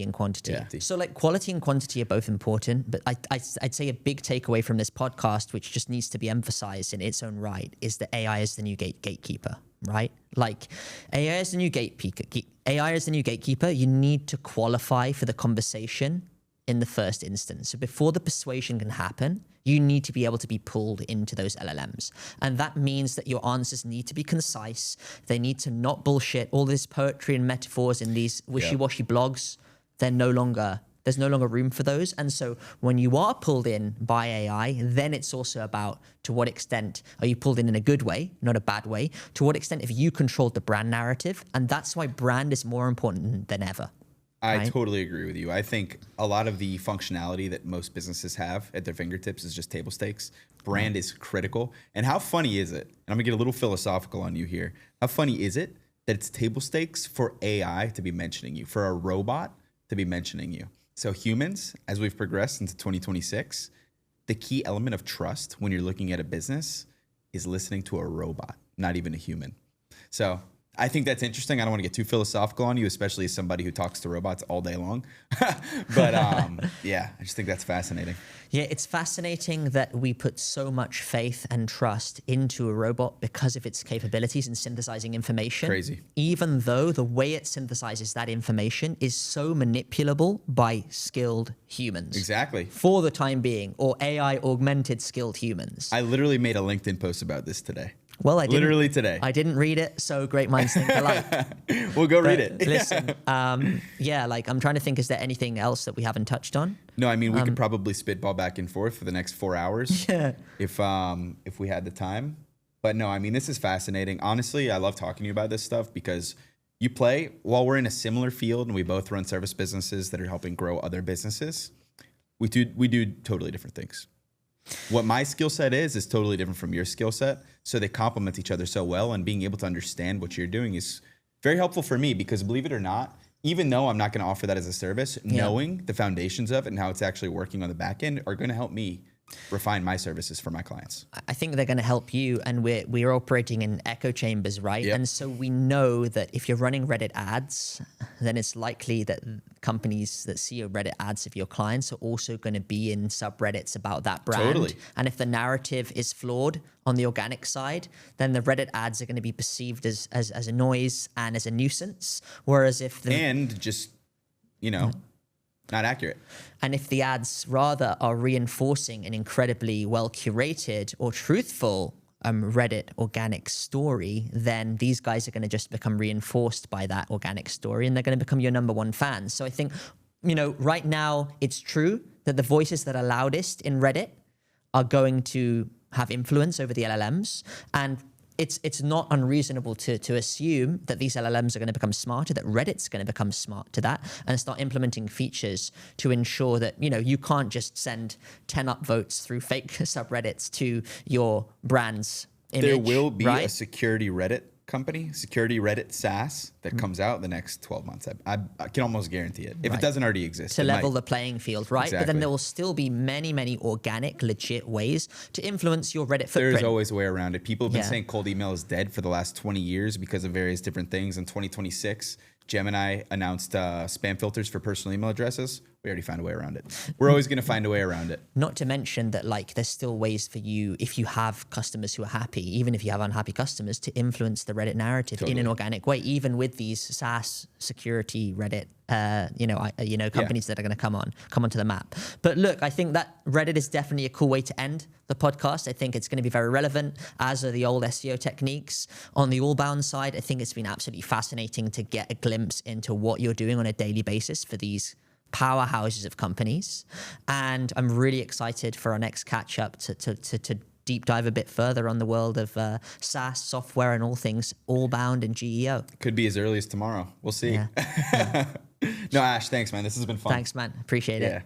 and quantity. Yeah. So like quality and quantity are both important, but I'd say a big takeaway from this podcast, which just needs to be emphasized in its own right, is that AI is the new gatekeeper, right? Like AI is the new gatekeeper. AI is the new gatekeeper. You need to qualify for the conversation in the first instance. So before the persuasion can happen, you need to be able to be pulled into those LLMs. And that means that your answers need to be concise. They need to not bullshit all this poetry and metaphors in these wishy-washy blogs. There's no longer room for those. And so when you are pulled in by AI, then it's also about to what extent are you pulled in a good way, not a bad way? To what extent have you controlled the brand narrative? And that's why brand is more important than ever. I Right. totally agree with you. I think a lot of the functionality that most businesses have at their fingertips is just table stakes. Brand is critical. And how funny is it? And I'm gonna get a little philosophical on you here. How funny is it that it's table stakes for AI to be mentioning you, for a robot to be mentioning you? So humans, as we've progressed into 2026, the key element of trust when you're looking at a business is listening to a robot, not even a human. So I think that's interesting. I don't want to get too philosophical on you, especially as somebody who talks to robots all day long. But yeah, I just think that's fascinating. Yeah, it's fascinating that we put so much faith and trust into a robot because of its capabilities in synthesizing information. Crazy. Even though the way it synthesizes that information is so manipulable by skilled humans. Exactly. For the time being, or AI augmented skilled humans. I literally made a LinkedIn post about this today. Well, I didn't, literally today. I didn't read it, so great minds think alike. We'll go read But it. listen, yeah, like I'm trying to think, is there anything else that we haven't touched on? No, I mean, we could probably spitball back and forth for the next 4 hours Yeah. if we had the time. But no, I mean, this is fascinating. Honestly, I love talking to you about this stuff because you play, while we're in a similar field and we both run service businesses that are helping grow other businesses, we do totally different things. What my skill set is totally different from your skill set. So they complement each other so well, and being able to understand what you're doing is very helpful for me because, believe it or not, even though I'm not going to offer that as a service, knowing the foundations of it and how it's actually working on the back end are going to help me refine my services for my clients. I think they're going to help you, and we're operating in echo chambers, right? Yep. And so we know that if you're running Reddit ads, then it's likely that companies that see your Reddit ads of your clients are also going to be in subreddits about that brand. Totally. And if the narrative is flawed on the organic side, then the Reddit ads are going to be perceived as a noise and as a nuisance. Whereas if the And just, not accurate. And if the ads rather are reinforcing an incredibly well curated or truthful Reddit organic story, then these guys are going to just become reinforced by that organic story, and they're going to become your number one fans. So I think, right now it's true that the voices that are loudest in Reddit are going to have influence over the LLMs, and it's not unreasonable to assume that these LLMs are going to become smarter, that Reddit's going to become smart to that and start implementing features to ensure that, you can't just send 10 upvotes through fake subreddits to your brand's image. There will be right? a security Reddit company, security Reddit SaaS, that comes out in the next 12 months. I can almost guarantee it. If it doesn't already exist. To it level might. the playing field, right? But Exactly. then there will still be many, many organic, legit ways to influence your Reddit footprint. There's always a way around it. People have been Yeah. saying cold email is dead for the last 20 years because of various different things. In 2026, Gemini announced spam filters for personal email addresses. We already found a way around it. We're always going to find a way around it. Not to mention that like there's still ways for you, if you have customers who are happy, even if you have unhappy customers, to influence the Reddit narrative in an organic way, even with these SaaS security Reddit companies that are going to come onto the map. But look, I think that Reddit is definitely a cool way to end the podcast. I think it's going to be very relevant, as are the old SEO techniques. On the Allbound side, I think it's been absolutely fascinating to get a glimpse into what you're doing on a daily basis for these powerhouses of companies. And I'm really excited for our next catch up to deep dive a bit further on the world of SaaS software and all things Allbound and GEO. Could be as early as tomorrow. We'll see. Yeah. No, Ash, thanks, man. This has been fun. Thanks, man. Appreciate it. Yeah.